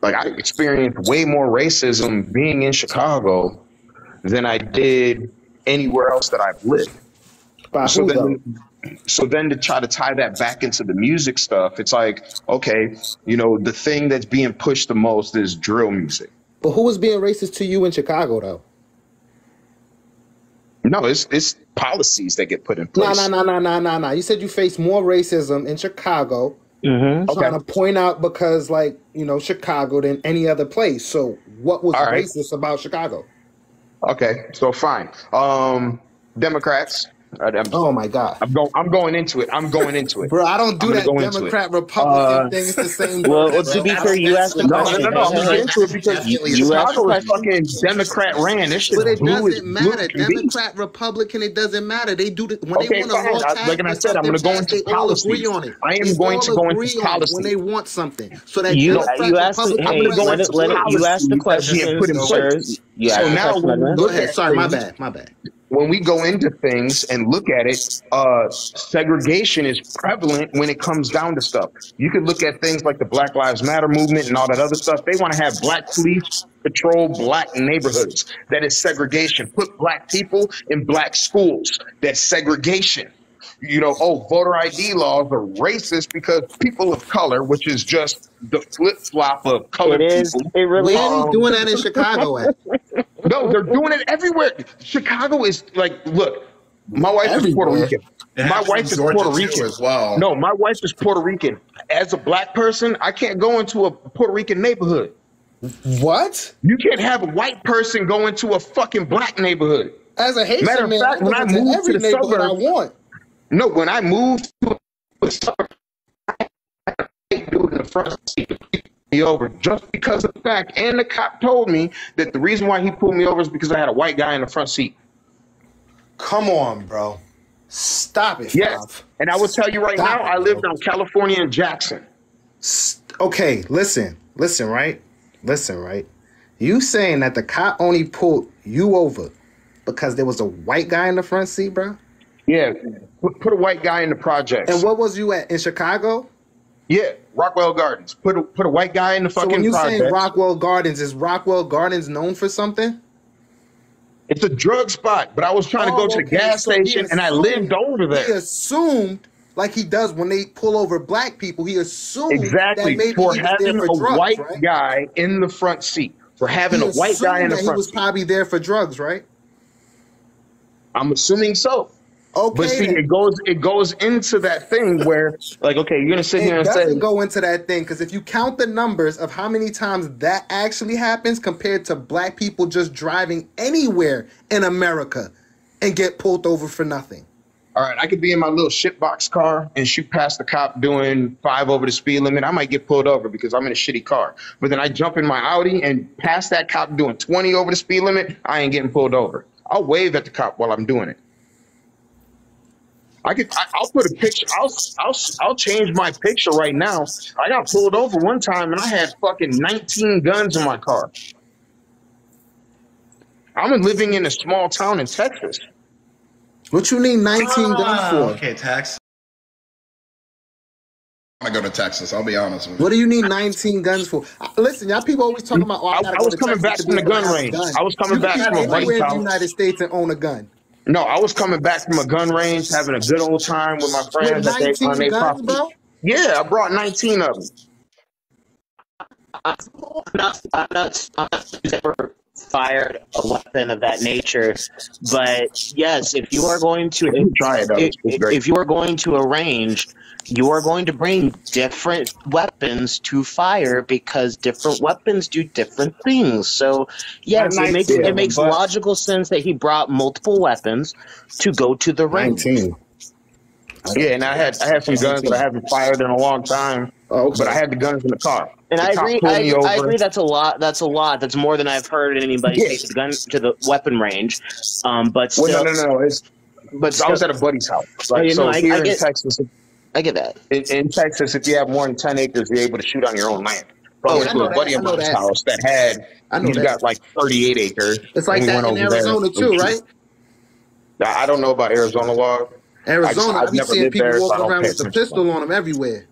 like, I experienced way more racism being in Chicago than I did anywhere else that I've lived. So then to try to tie that back into the music stuff, it's like, okay, you know, the thing that's being pushed the most is drill music. But who was being racist to you in Chicago, though? No, it's policies that get put in place. No. You said you faced more racism in Chicago. Trying to point out because, like, you know, Chicago than any other place. So what was racist about Chicago? Okay, so fine. Democrats. Oh my God! I'm going into it. Bro, I don't do that Democrat Republican thing. It's the same. Well, to be fair, you asked the question. No. I'm going into it because Chicago is fucking Democrat ran. This shit but it blue doesn't matter. Democrat, Republican, it doesn't matter. They do when they want to. Like I said, I'm going to go into policy. I am going to go into policy when they want something. So that you asked the question, sirs. So now, go ahead. Sorry, my bad. When we go into things and look at it, segregation is prevalent when it comes down to stuff. You could look at things like the Black Lives Matter movement and all that other stuff. They want to have black police patrol black neighborhoods. That is segregation. Put black people in black schools. That's segregation. You know, voter ID laws are racist because people of color, which is just the flip-flop of colored people. It really is. Doing that in Chicago at? No, they're doing it everywhere. Chicago is like, look, my wife is Puerto Rican. My wife is Puerto Rican as well. No, my wife is Puerto Rican. As a black person, I can't go into a Puerto Rican neighborhood. What? You can't have a white person go into a fucking black neighborhood. As a Haitian matter of fact, when I moved to the suburbs, no, when I moved to a suburb, I had a dude in the front seat to pull me over just because of the fact, and the cop told me that the reason why he pulled me over is because I had a white guy in the front seat. Come on, bro. Stop it. Yes, and I will tell you right now, I lived on California and Jackson. Okay, listen, right? You saying that the cop only pulled you over because there was a white guy in the front seat, bro? Yeah, put a white guy in the projects. And what was you at in Chicago? Yeah, Rockwell Gardens. Put a white guy in the So fucking when you saying project. Rockwell Gardens, is Rockwell Gardens known for something? It's a drug spot, but I was trying to go to the gas So he station, and I lived over He there. assumed, like he does when they pull over black people, he assumed Exactly, that maybe for he was there having for a drugs, white right? guy in the front seat. For having He a white guy in assumed the that he front was seat. probably there for drugs, right? I'm assuming so. Okay, But see, then. it goes into that thing where, like, okay, you're gonna sit here It and say, doesn't go into that thing because if you count the numbers of how many times that actually happens compared to black people just driving anywhere in America and get pulled over for nothing. all right, I could be in my little shitbox car and shoot past the cop doing 5 over the speed limit. I might get pulled over because I'm in a shitty car. But then I jump in my Audi and pass that cop doing 20 over the speed limit, I ain't getting pulled over. I'll wave at the cop while I'm doing it. I'll put a picture. I'll change my picture right now. I got pulled over one time and I had fucking 19 guns in my car. I'm living in a small town in Texas. What you need 19 guns for? Okay, Tex. I go to Texas. I'll be honest with you. What do you need 19 guns for? Listen, y'all people always talking about. Oh, I gotta was go to coming Texas back to from be the able to gun have a range. gun. I was coming You back can from a be buddy's anywhere in the house. United States and own a gun. No, I was coming back from a gun range, having a good old time with my friends With at their, 19 on their guns, property. bro? Yeah, I brought 19 of them. I'm not ever fired a weapon of that nature, but yes, if you are going to Try it, though. It's great. if you are going to arrange, you are going to bring different weapons to fire because different weapons do different things. So yes, it makes logical sense that he brought multiple weapons to go to the range. 19. Yeah, and I had some guns that I haven't fired in a long time, but I had the guns in the car. And The I cop agree. pulled me over. I agree. That's a lot. That's a lot. That's more than I've heard anybody Yeah. take the gun to the weapon range. But still, Well, no. I was at a buddy's house. Like, you know, I here in get- Texas, I get that. in Texas, if you have more than 10 acres, you're able to shoot on your own land. So I went I to know a that. buddy I of know mine's that. house that had, I know he's that. got like 38 acres. It's like and we that went in over there Arizona and too, we- right? I don't know about Arizona law. Arizona, I I've be never seeing lived people there, so I walking don't around pay with the attention. pistol on them everywhere.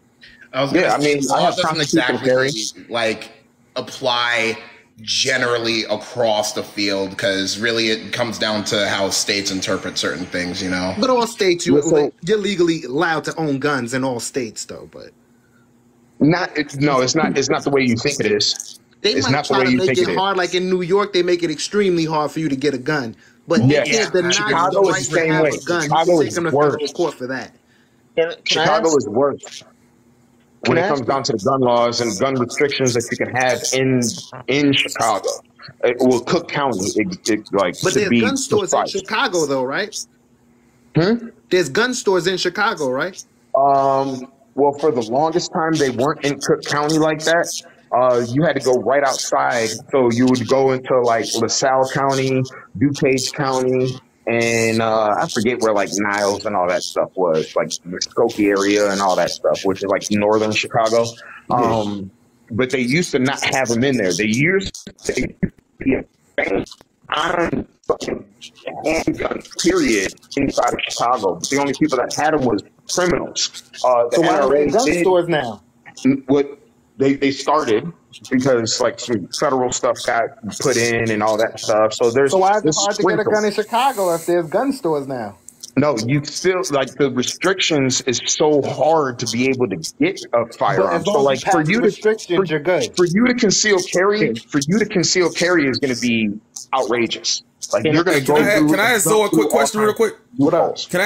I was Yeah, gonna I mean, say, I law have doesn't constitutional carry. exactly like apply generally across the field because really it comes down to how states interpret certain things, you know. But all states, Well, so- you're legally allowed to own guns in all states, though. But It's not the way you think it is. they It's might not the try way to you make think it it is. hard. Like in New York, they make it extremely hard for you to get a gun. But Yeah. they can't deny Chicago you the is right the to same have way. a gun. Chicago You can is take them to worse. federal court for that. Can I Chicago ask- is worse when Can I it comes ask- down to the gun laws and gun restrictions that you can have in Chicago. Well, Cook County, But to there's be gun stores in precise. Chicago, though, right? Hmm? There's gun stores in Chicago, right? Well, for the longest time, they weren't in Cook County like that. You had to go right outside. So you would go into like LaSalle County, DuPage County, and I forget where like Niles and all that stuff was, like the Skokie area and all that stuff, which is like northern Chicago. But they used to not have them in there. They used to be a ban on fucking handguns, period, inside of Chicago. But the only people that had them was criminals. The So why are there NRA gun did stores now? what they started because like some federal stuff got put in and all that stuff. So there's So why is it there's hard to get a sprinkles. gun in Chicago if there's gun stores now? No, you still like the restrictions is so hard to be able to get a But firearm. as So long like as you for pass the you to restrictions, you're good. for you to conceal carry is going to be outrageous. Like you're going to go. Can I ask Zoe a quick question real quick? What else? Can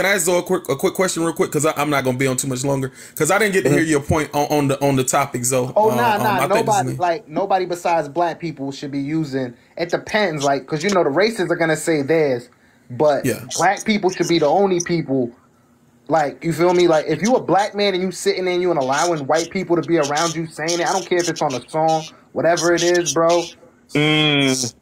I ask Zoe a quick question real quick? Because I'm not going to be on too much longer. Because I didn't get to hear your point on the topic, Zoe. Oh, I think this is me. Nobody besides black people should be using. It depends, like, because you know the racists are gonna say theirs, but Yeah. black people should be the only people. Like, you feel me? Like, if you a black man and you sitting there and you and allowing white people to be around you saying it, I don't care if it's on a song, whatever it is, bro. Listen.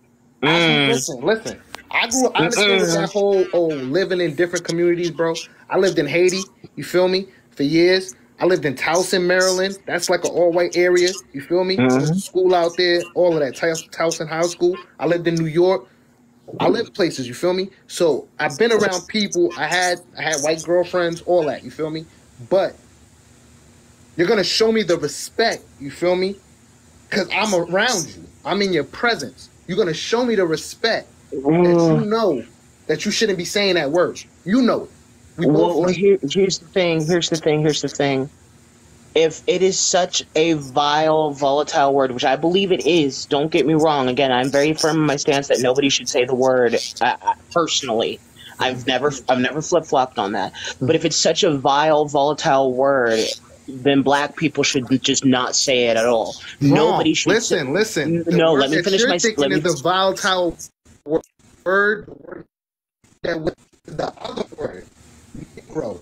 I experienced that whole living in different communities, bro. I lived in Haiti, you feel me, for years. I lived in Towson, Maryland. That's like an all-white area, you feel me? Went to school out there, all of that, Towson High School. I lived in New York. I lived places, you feel me? So I've been around people. I had white girlfriends, all that, you feel me? But You're gonna show me the respect. You feel me? Because I'm around you. I'm in your presence. You're gonna show me the respect that you know that you shouldn't be saying that word. You know it. Here's the thing. If it is such a vile, volatile word, which I believe it is, don't get me wrong. Again, I'm very firm in my stance that nobody should say the word. Personally, I've never flip-flopped on that. But if it's such a vile, volatile word, then black people should just not say it at all. Wrong. Nobody should. Listen. No, let me finish my. Thinking is the volatile word that was the other word, Negro.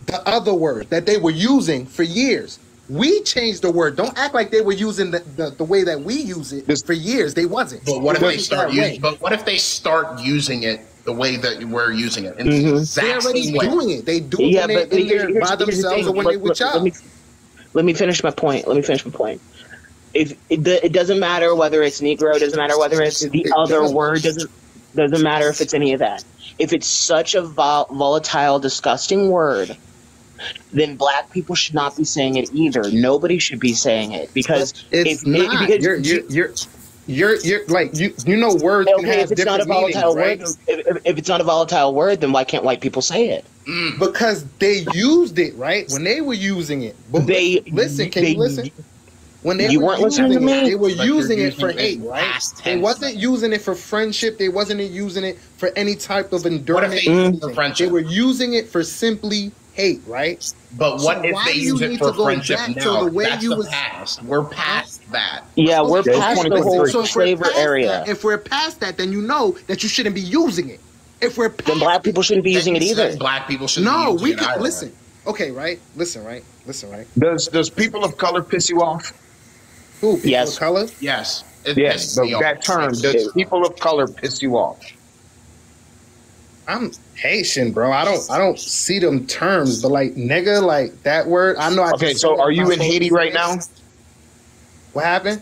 The other word that they were using for years. We changed the word. Don't act like they were using the way that we use it for years. They wasn't. But what if they start using? But what if they start using it the way that we're using it? They're already doing it. They do it when they're by themselves or when they're with y'all. Let me finish my point. If it doesn't matter whether it's Negro, it doesn't matter whether it's the other word, doesn't matter if it's any of that. If it's such a volatile, disgusting word, then black people should not be saying it either. Nobody should be saying it because it's not. You're like you know words can have different meanings, right? If it's not a volatile word, then why can't white people say it? Because they used it right when they were using it. But listen. When they were using it, they were using it for hate, right? They wasn't using it for friendship. They wasn't using it for any type of endearment. They were using it for simply hate, right? But what if they use it for friendship now? That's the past. We're past that. Yeah, we're past the whole flavor area. If we're past that, then you know that you shouldn't be using it. If we're past then black people shouldn't be using it either. Black people shouldn't. No, we can listen. Okay, right? Listen, right? Does people of color piss you off? Who? People of color? Yes. Yes. That term. Does people of color piss you off? I'm Haitian, bro. I don't see them terms, but like nigga, like that word. I know. Okay, so are you in Haiti right now? What happened?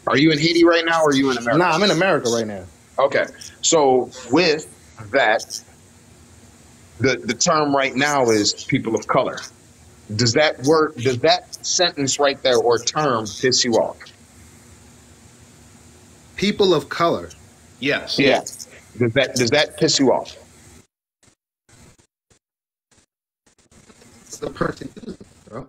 Are you in Haiti right now, or are you in America? Nah, I'm in America right now. Okay, so with that, the term right now is people of color. Does that sentence right there or term piss you off? People of color. Yes. Yeah. Does that piss you off? The person, bro.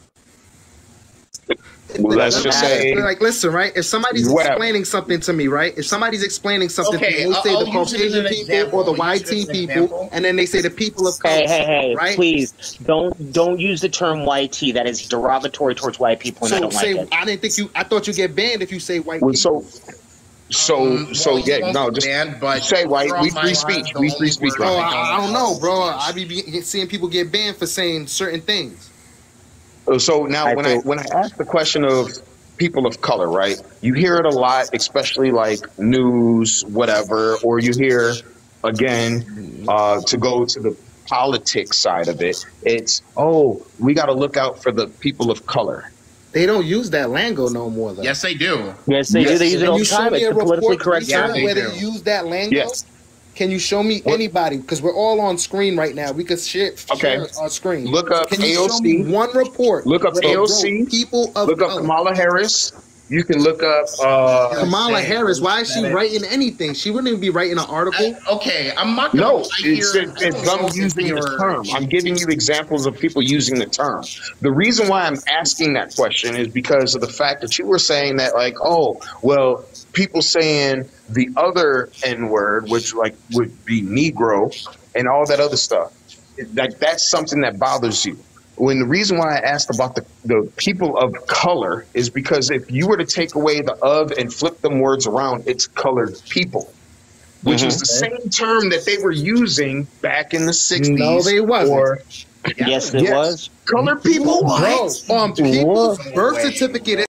Well, let's just say, like, listen, right? If somebody's explaining something to me, right? If somebody's explaining something to me, they say the Caucasian people or the white people, and then they say the people of color. Hey, right? Please don't use the term white. That is derogatory towards white people, and I don't like it. I didn't think you. I thought you get banned if you say white people. Just banned, but say white. We free speech. We free speech. Oh, I don't know, bro. I be seeing people get banned for saying certain things. So now, when I ask the question of people of color, right? You hear it a lot, especially like news, whatever, or you hear again to go to the politics side of it. It's we got to look out for the people of color. They don't use that lingo no more, though. Yes, they do. Yes, they do. They use it all the time. It's the politically correct term. Where they use that lingo? Yes. Can you show me anybody? Because we're all on screen right now. We could share our screen. Look up Can you AOC. show me one report? Look up AOC. People of look up color. Kamala Harris. You can look up Kamala Harris. Why is she writing anything? She wouldn't even be writing an article. I'm not gonna it's them using the term. I'm giving you examples of people using the term. The reason why I'm asking that question is because of the fact that you were saying that, like, people saying the other N word, which like would be Negro and all that other stuff. Like, that's something that bothers you. When the reason why I asked about the people of color is because if you were to take away the of and flip them words around, it's colored people, which is the same term that they were using back in the 60s. No, they wasn't. Yes, it was. Colored people? Bro, on people's birth certificate.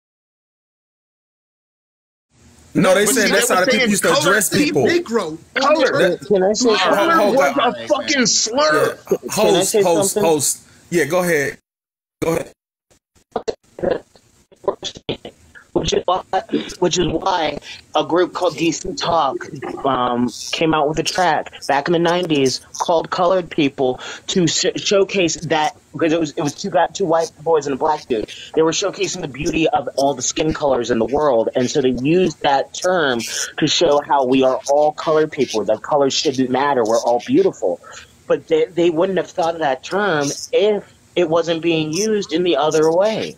No, they said that's how the people used to address people. Negro. Color. Can I say Color was a fucking slur. Host. Yeah, go ahead. which is why a group called DC Talk came out with a track back in the 90s called Colored People to showcase that, because it was two white boys and a black dude. They were showcasing the beauty of all the skin colors in the world, and so they used that term to show how we are all colored people, that colors shouldn't matter, we're all beautiful. But they wouldn't have thought of that term if it wasn't being used in the other way.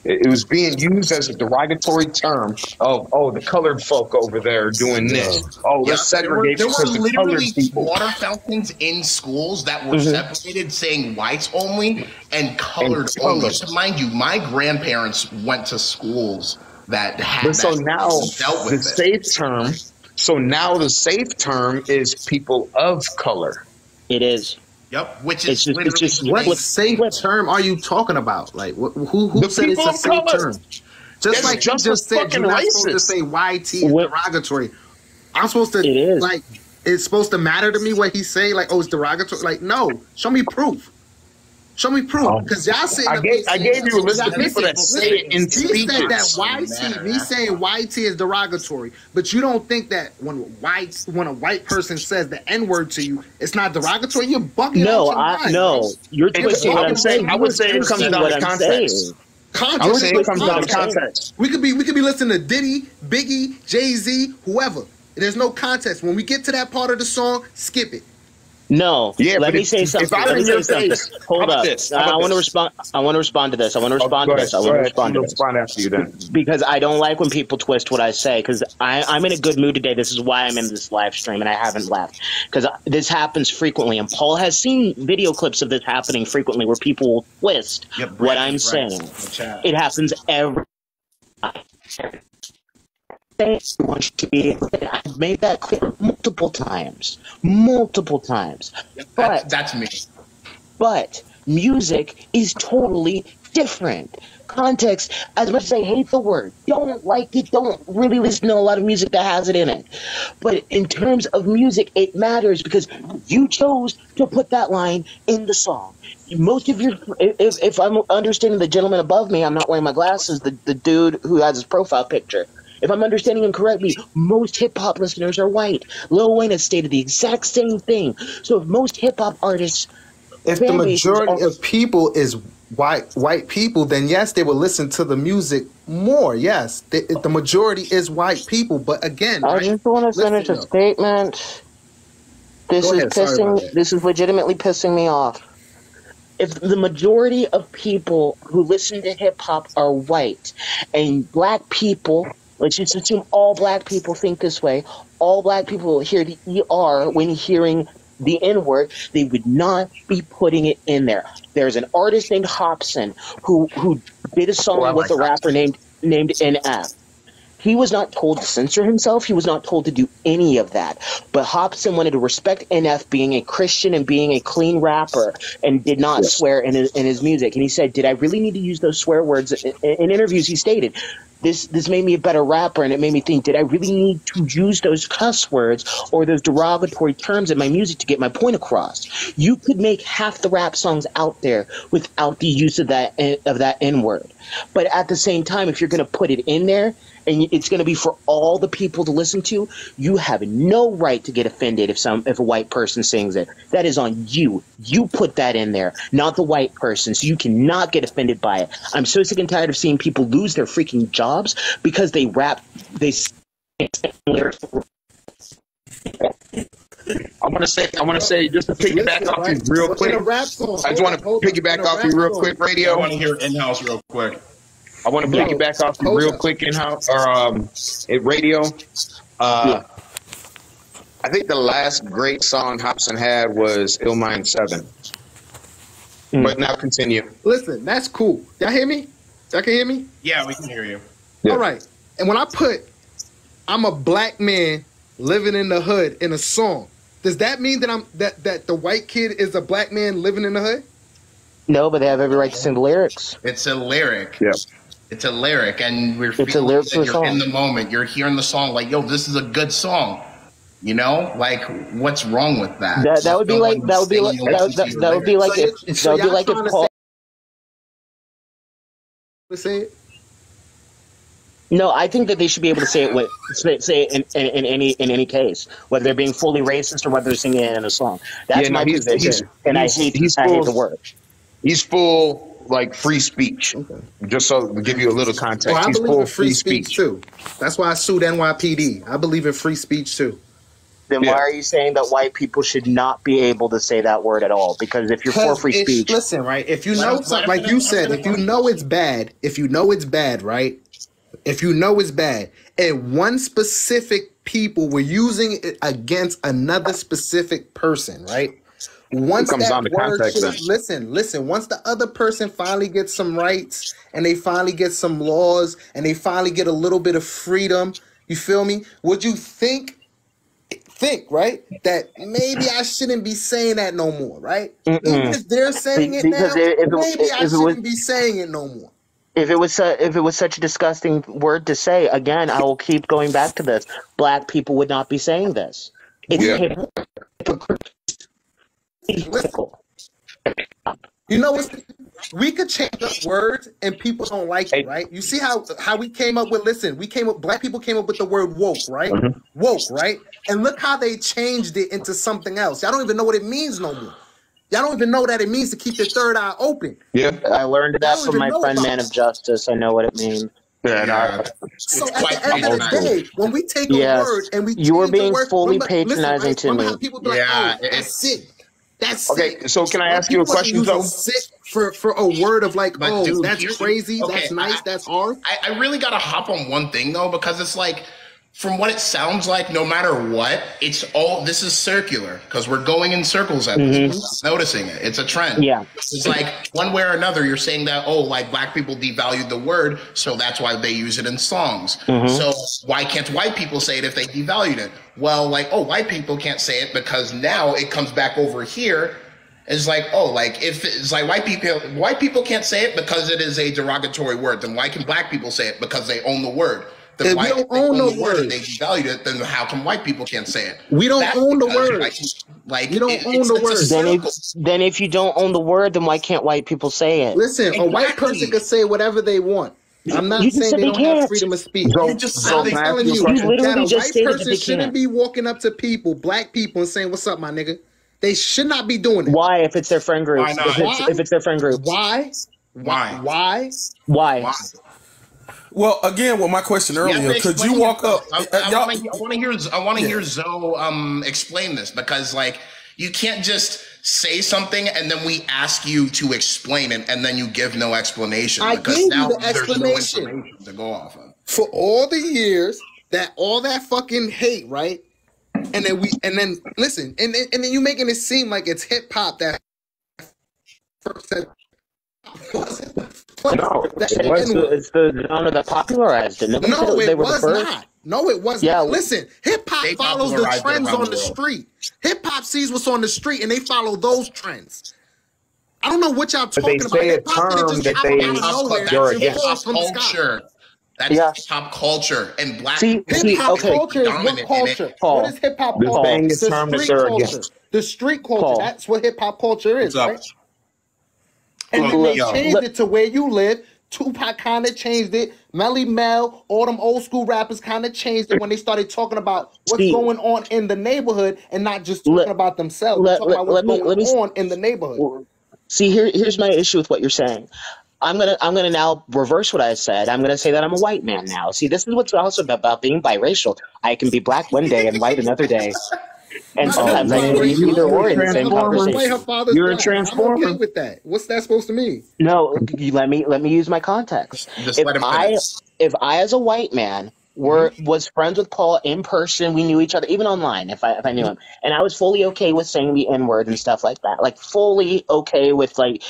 It was being used as a derogatory term of, oh, the colored folk over there doing this. Oh, let's segregate there because were the colored literally people. water fountains in schools that were separated, saying whites only and colored only. So mind you, my grandparents went to schools that had But so that now dealt with the safe term. So now the safe term is people of color. It is. Yep, which is what safe term are you talking about? Like, who said it's a safe term? Just like you just said, you're not supposed to say YT is derogatory. I'm supposed to like, it's supposed to matter to me what he say. Like, oh, it's derogatory. Like, no, show me proof. Show me proof, because y'all say I gave you a list of people that say it in speeches. He said that YT, me saying YT is derogatory, but you don't think that when a white person says the N word to you, it's not derogatory? You're bugging out. No, you're twisting what I'm saying. I would say it comes down to context. I would say it comes down to context. We could be listening to Diddy, Biggie, Jay-Z, whoever. There's no context. When we get to that part of the song, skip it. No, let me say something. Hold up. I want to respond. I want to respond to this. I want to respond to this. I want to respond after you then. Because I don't like when people twist what I say, because I'm in a good mood today. This is why I'm in this live stream and I haven't left, because this happens frequently. And Paul has seen video clips of this happening frequently where people will twist what I'm saying. It happens every time. Everyone should be able to. I've made that clear multiple times. But that's me. But music is totally different. Context, as much as I hate the word, don't like it, don't really listen to a lot of music that has it in it. But in terms of music, it matters because you chose to put that line in the song. Most of your, if I'm understanding the gentleman above me, I'm not wearing my glasses, the dude who has his profile picture. If I'm understanding him correctly, most hip-hop listeners are white. Lil Wayne has stated the exact same thing. So if most hip-hop artists... If the majority of people is white people, then yes, they will listen to the music more. Yes, the majority is white people. But again... I just want to finish a statement. This is legitimately pissing me off. If the majority of people who listen to hip-hop are white, and black people... Let's just assume all black people think this way. All black people will hear the ER when hearing the N-word. They would not be putting it in there. There's an artist named Hopsin who did a song with a rapper named NF. He was not told to censor himself. He was not told to do any of that. But Hopsin wanted to respect NF being a Christian and being a clean rapper and did not swear in his music. And he said, did I really need to use those swear words? In interviews, he stated, this made me a better rapper, and it made me think, did I really need to use those cuss words or those derogatory terms in my music to get my point across? You could make half the rap songs out there without the use of that N-word. But at the same time, if you're going to put it in there, and it's going to be for all the people to listen to, you have no right to get offended if a white person sings it. That is on you. You put that in there, not the white person, so you cannot get offended by it. I'm so sick and tired of seeing people lose their freaking jobs because they rap, they lyrics. I want to say, just to piggyback off you real quick. I just want to piggyback off you real quick, radio. I want to hear in-house real quick. I want to piggyback off you real quick in-house or at radio. I think the last great song Hopsin had was Illmind 7. But now continue. Listen, that's cool. Y'all hear me? Y'all can hear me? Yeah, we can hear you. Yeah. All right. And when I put I'm a black man living in the hood in a song, does that mean that that the white kid is a black man living in the hood? No, but they have every right to sing the lyrics. It's a lyric. Yeah. It's a lyric, and it's a lyric to a song. You're in the moment. You're hearing the song like, yo, this is a good song. You know, like, what's wrong with that? That would be like if Paul. Say it. No, I think that they should be able to say it in any case, whether they're being fully racist or whether they're singing it in a song. That's my position, and I hate the word. He's full like free speech. Just so to give you a little context, I he's believe full in free speech too. That's why I sued NYPD. I believe in free speech too. Then why are you saying that white people should not be able to say that word at all? Because if you're for free speech, listen, right? If you know something, like you said, if you know it's bad, right? If you know it's bad, and one specific people were using it against another specific person, right? Once that word listen, once the other person finally gets some rights and they finally get some laws and they finally get a little bit of freedom, you feel me? Would you think, right, that maybe I shouldn't be saying that no more, right? Even if they're saying it now, maybe I shouldn't be saying it no more. If it was such a disgusting word to say, again, I will keep going back to this. Black people would not be saying this. It's hypocritical. You know what? We could change up words and people don't like it, right? You see how we came up with, black people came up with the word woke, right? Woke, right? And look how they changed it into something else. Y'all don't even know what it means no more. Y'all don't even know that it means to keep your third eye open. Yeah. I learned that from my friend Man of Justice. I know what it means. So at the end of the day, when we take a word and we you are being fully patronizing to me. People be like, that's it. That's okay. So can I ask you a question though? For a word of like, dude, that's crazy, that's nice, that's hard. I really gotta hop on one thing though, because it's like, from what it sounds like, no matter what, this is circular because we're going in circles at this point. Noticing it. It's a trend. Yeah. It's like one way or another, you're saying that, like black people devalued the word, so that's why they use it in songs. So why can't white people say it if they devalued it? Well, like, white people can't say it because now it comes back over here. It's like, if it's like white people can't say it because it is a derogatory word, then why can black people say it because they own the word? If we don't own the word, they devalued it, then how come white people can't say it? We don't own the word. Like you don't own the word. Then if you don't own the word, then why can't white people say it? Listen, a white person could say whatever they want. I'm not saying they don't have freedom of speech. I'm telling you that a white person shouldn't be walking up to people, black people, and saying, "What's up, my nigga?" They should not be doing it. Why, if it's their friend group? Why not? If it's their friend group? Why? Well, again, with my question earlier, could you walk up? I want to hear Zoe explain this, because like you can't just say something and then we ask you to explain it and then you give no explanation. I because gave now you the there's no explanation information to go off of. For all the years that all that fucking hate, right? And then listen, and then you making it seem like it's hip hop that first said. No, it's the genre that popularized it. No, it was not. No, it wasn't. Yeah, listen, hip hop follows the trends on the street. Hip hop sees what's on the street, and they follow those trends. I don't know what y'all talking about. Hip hop didn't just happen out of nowhere. That's culture. That's hip hop culture, and black hip hop culture is what culture? What is hip hop culture? The street culture. That's what hip hop culture is, right? And then they changed it to where you live. Tupac kind of changed it. Melly Mel, all them old school rappers kind of changed it when they started talking about what's going on in the neighborhood and not just talking about themselves. Talking about what's going on in the neighborhood. See, here's my issue with what you're saying. I'm gonna now reverse what I said. I'm gonna say that I'm a white man now. See, this is what's also about being biracial. I can be black one day and white another day. And sometimes I can be either or in the same conversation. You're a transformer. I'm okay with that. What's that supposed to mean? No, let me use my context. If I as a white man was friends with Paul in person, we knew each other, even online, if I knew him, and I was fully okay with saying the N-word and stuff like that, like fully okay with like,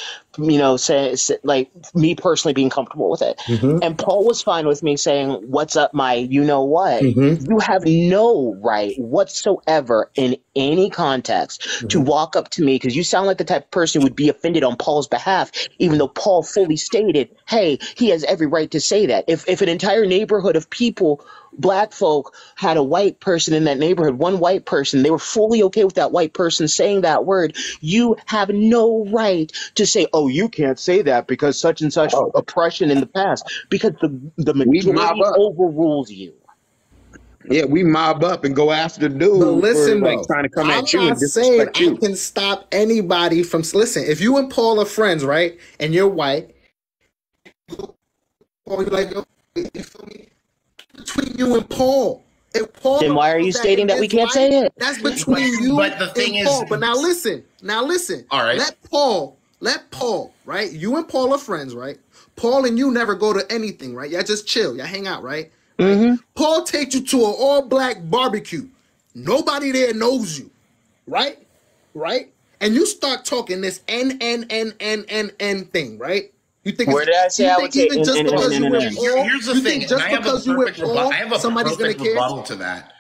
say like me personally being comfortable with it. And Paul was fine with me saying, "What's up, my what?" You have no right whatsoever in any context to walk up to me, because you sound like the type of person who would be offended on Paul's behalf, even though Paul fully stated, hey, he has every right to say that. If an entire neighborhood of people black folk had a white person in that neighborhood, one white person, they were fully okay with that white person saying that word, you have no right to say, oh, you can't say that because such and such oppression in the past, because the majority overrules you. Yeah, we mob up and go after the dude. But listen, for, like, trying to come I'm at you not and saying disrespect you. I can stop anybody from. Listen, if you and Paul are friends, right, and you're white, Paul, you're like, you feel me? Between you and Paul. If Paul, then why are you stating that we can't say it? That's between you but the thing and is, Paul. But now listen. All right. Let Paul, right? You and Paul are friends, right? Paul and you never go to anything, right? Y'all just chill. Y'all hang out, right? Mm-hmm. Paul takes you to an all-black barbecue. Nobody there knows you, right? Right? And you start talking this N thing, right? You think where did I say I would take Here's the thing, and I have a perfect rebuttal to that.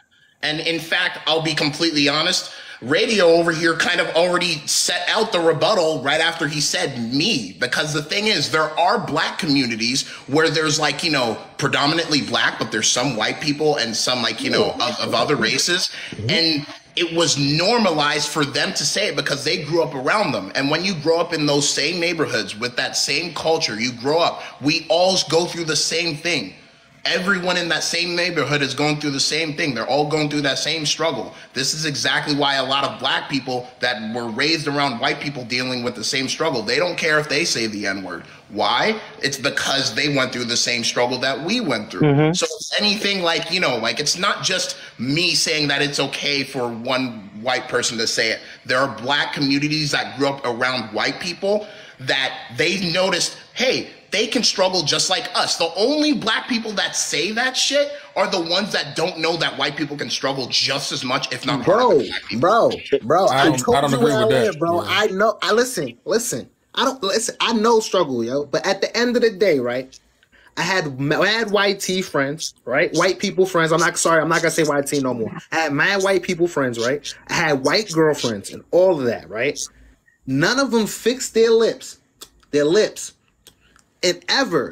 And in fact, I'll be completely honest, Radio over here kind of already set out the rebuttal right after he said me, because the thing is, there are black communities where there's like, you know, predominantly black, but there's some white people and some like, you know, of other races. And it was normalized for them to say it because they grew up around them. And when you grow up in those same neighborhoods with that same culture, you grow up, we all go through the same thing. Everyone in that same neighborhood is going through the same thing. They're all going through that same struggle. This is exactly why a lot of black people that were raised around white people dealing with the same struggle, they don't care if they say the N-word. Why? It's because they went through the same struggle that we went through. So anything like, you know, like it's not just me saying that it's okay for one white person to say it. There are black communities that grew up around white people that they noticed, hey, they can struggle just like us. The only black people that say that shit are the ones that don't know that white people can struggle just as much, if not harder than black people. Bro. I don't agree with that. Bro. I know. Listen. I know struggle, yo. But at the end of the day, right? I had white T friends, right? White people friends. I'm not gonna say white T no more. I had mad white people friends, right? I had white girlfriends and all of that, right? None of them fixed their lips, and ever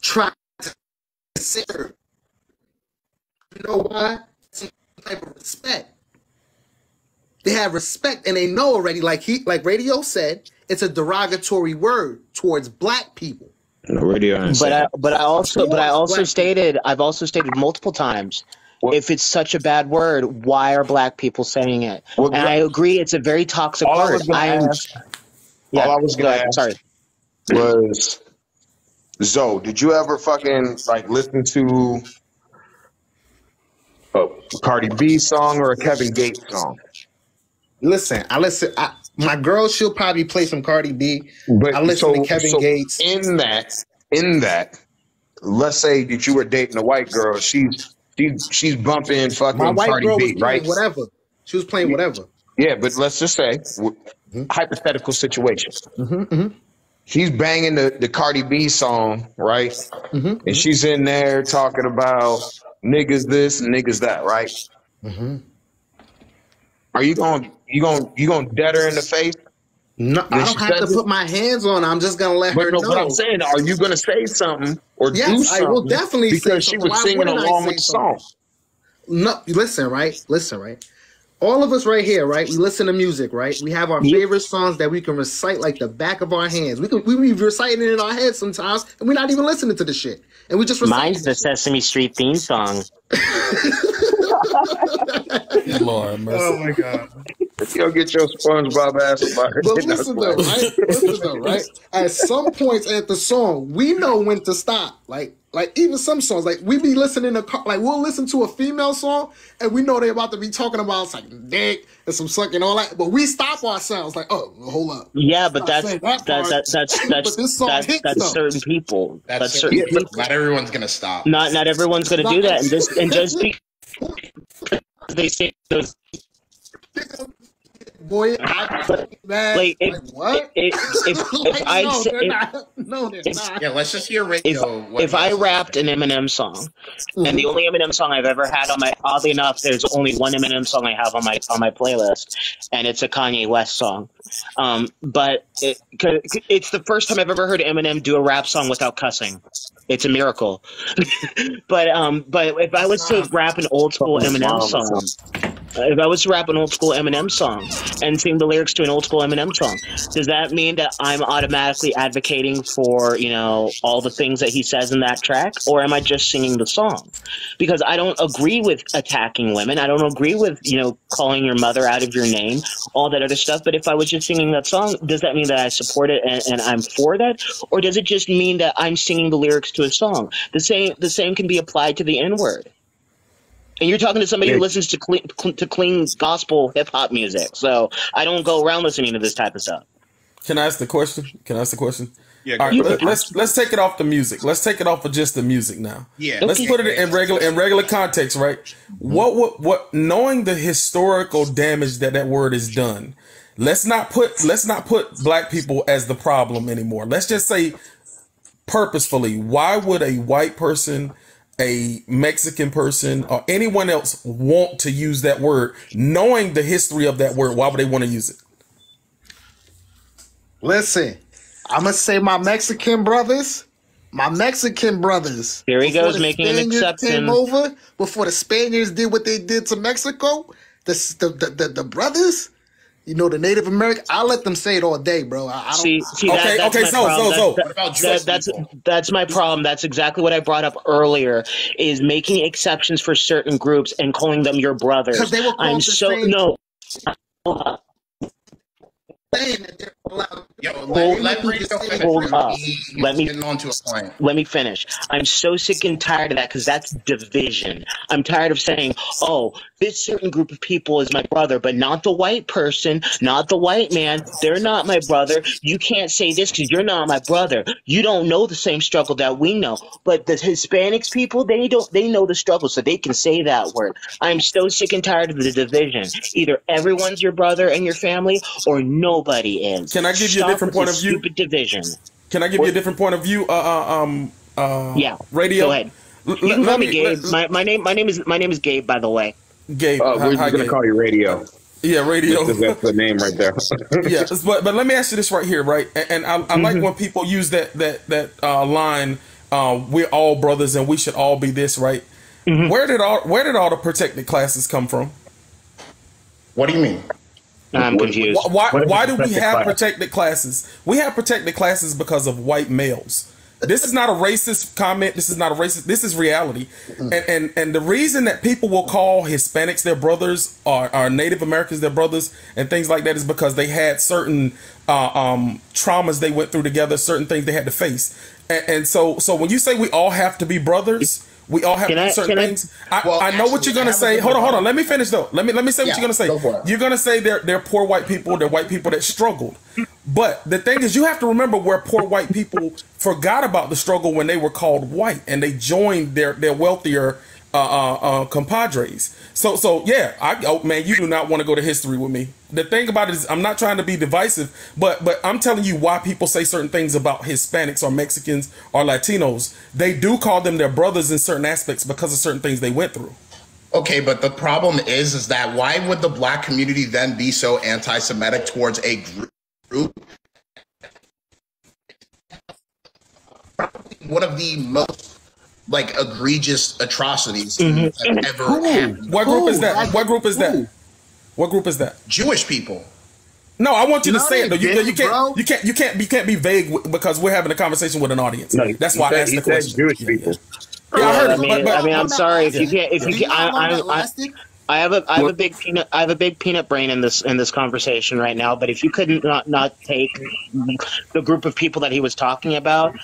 try to consider, you know why? Some type of respect. They have respect and they know already, like Radio said, it's a derogatory word towards black people. But I also stated multiple times, if it's such a bad word, why are black people saying it? And I agree, it's a very toxic word. All I was gonna ask was, Zoe, did you ever fucking like listen to a Cardi B song or a Kevin Gates song? Listen. My girl, she'll probably play some Cardi B. But I listen to Kevin Gates. In that, let's say that you were dating a white girl. She's bumping fucking my white Cardi girl B, was right? Whatever. She was playing whatever. Yeah, but let's just say hypothetical situation. She's banging the Cardi B song, right? And she's in there talking about niggas this and niggas that, right? Are you gonna dead her in the face? No, I don't have to put my hands on her. I'm just gonna let her know. But I'm saying, are you gonna say something or do something? I will definitely because she was singing along with the song. No, listen, right? All of us right here, right? We listen to music, right? We have our favorite songs that we can recite like the back of our hands. We be reciting it in our heads sometimes, and we're not even listening to the shit. And we just mine's the Sesame Street theme song. Lord mercy. Oh my God. You'll get your SpongeBob ass fired. But listen though, right? At some points at the song, we know when to stop. Like even some songs, like we be listening to, like we'll listen to a female song and we know they're about to be talking about sucking dick and some sucking and all that, but we stop ourselves like, oh, hold up. Yeah, but that's certain people. That's certain people. Not everyone's gonna stop. Not everyone's gonna do that, and just because they say those. boy. Like what? If I no, say, they're not. No, they're not. Yeah, let's just hear radio. if I rapped an Eminem song, and the only Eminem song I've ever had on my, oddly enough, there's only one Eminem song I have on my playlist, and it's a Kanye West song. But it's the first time I've ever heard Eminem do a rap song without cussing. It's a miracle. but if I was to rap an old school Eminem song, and sing the lyrics to an old school Eminem song, does that mean that I'm automatically advocating for, you know, all the things that he says in that track, or am I just singing the song? Because I don't agree with attacking women. I don't agree with, you know, calling your mother out of your name, all that other stuff. But if I was just singing that song, does that mean that I support it and I'm for that, or does it just mean that I'm singing the lyrics to a song? The same can be applied to the N-word. And you're talking to somebody who listens to clean gospel hip hop music. So I don't go around listening to this type of stuff. Can I ask the question? Yeah. All right, let's take it off the music. Let's take it off of just the music now. Yeah. Let's put it in regular context, right? What knowing the historical damage that word has done. Let's not put black people as the problem anymore. Let's just say purposefully, why would a white person, a Mexican person, or anyone else want to use that word, knowing the history of that word? Why would they want to use it? Listen, I'm gonna say my Mexican brothers. Here he goes making an exception. Came over before the Spaniards did what they did to Mexico. The brothers. You know, the Native American, I'll let them say it all day, bro. That's my problem. That's exactly what I brought up earlier, is making exceptions for certain groups and calling them your brothers. Because they were called I'm the so same. no. Let me finish. I'm so sick and tired of that, because that's division. I'm tired of saying, oh, this certain group of people is my brother, but not the white person, not the white man. They're not my brother. You can't say this because you're not my brother. You don't know the same struggle that we know. But the Hispanics people, they know the struggle, so they can say that word. I'm so sick and tired of the division. Either everyone's your brother and your family, or nobody is. Can I give you a different point of view? Stupid division. Can I give you a different point of view? Yeah. Radio. Go ahead. You can call me Gabe. My name is Gabe, by the way. Gabe. We're gonna call you Radio. Yeah, Radio. That's the name right there. Yeah, but let me ask you this right here, right? And I like when people use that line. We're all brothers and we should all be this, right? Where did all the protected classes come from? What do you mean? I'm confused. Why do we have protected classes? We have protected classes because of white males. This is not a racist comment. This is not a racist. This is reality. And the reason that people will call Hispanics their brothers, or Native Americans their brothers, and things like that, is because they had certain traumas they went through together, certain things they had to face. And so when you say we all have to be brothers, we all have certain things. I know what you're gonna say. Hold on. Let me finish though. Let me say what you're gonna say. You're gonna say they're poor white people. They're white people that struggled. But the thing is, you have to remember where poor white people forgot about the struggle when they were called white and they joined their wealthier compadres. So yeah, man, you do not want to go to history with me. The thing about it is, I'm not trying to be divisive, but I'm telling you why people say certain things about Hispanics or Mexicans or Latinos. They do call them their brothers in certain aspects because of certain things they went through. Okay, but the problem is that why would the black community then be so anti-Semitic towards a group? One of the most egregious atrocities that ever happened. What group is that? What group is that? What group is that? Jewish people. No, I want you to say it though. You can't be vague because we're having a conversation with an audience. No, that's why I asked the question. Jewish people. Yeah, I heard it. I mean, I'm sorry if you can't. I have a big peanut brain in this conversation right now. But if you couldn't not take the group of people that he was talking about,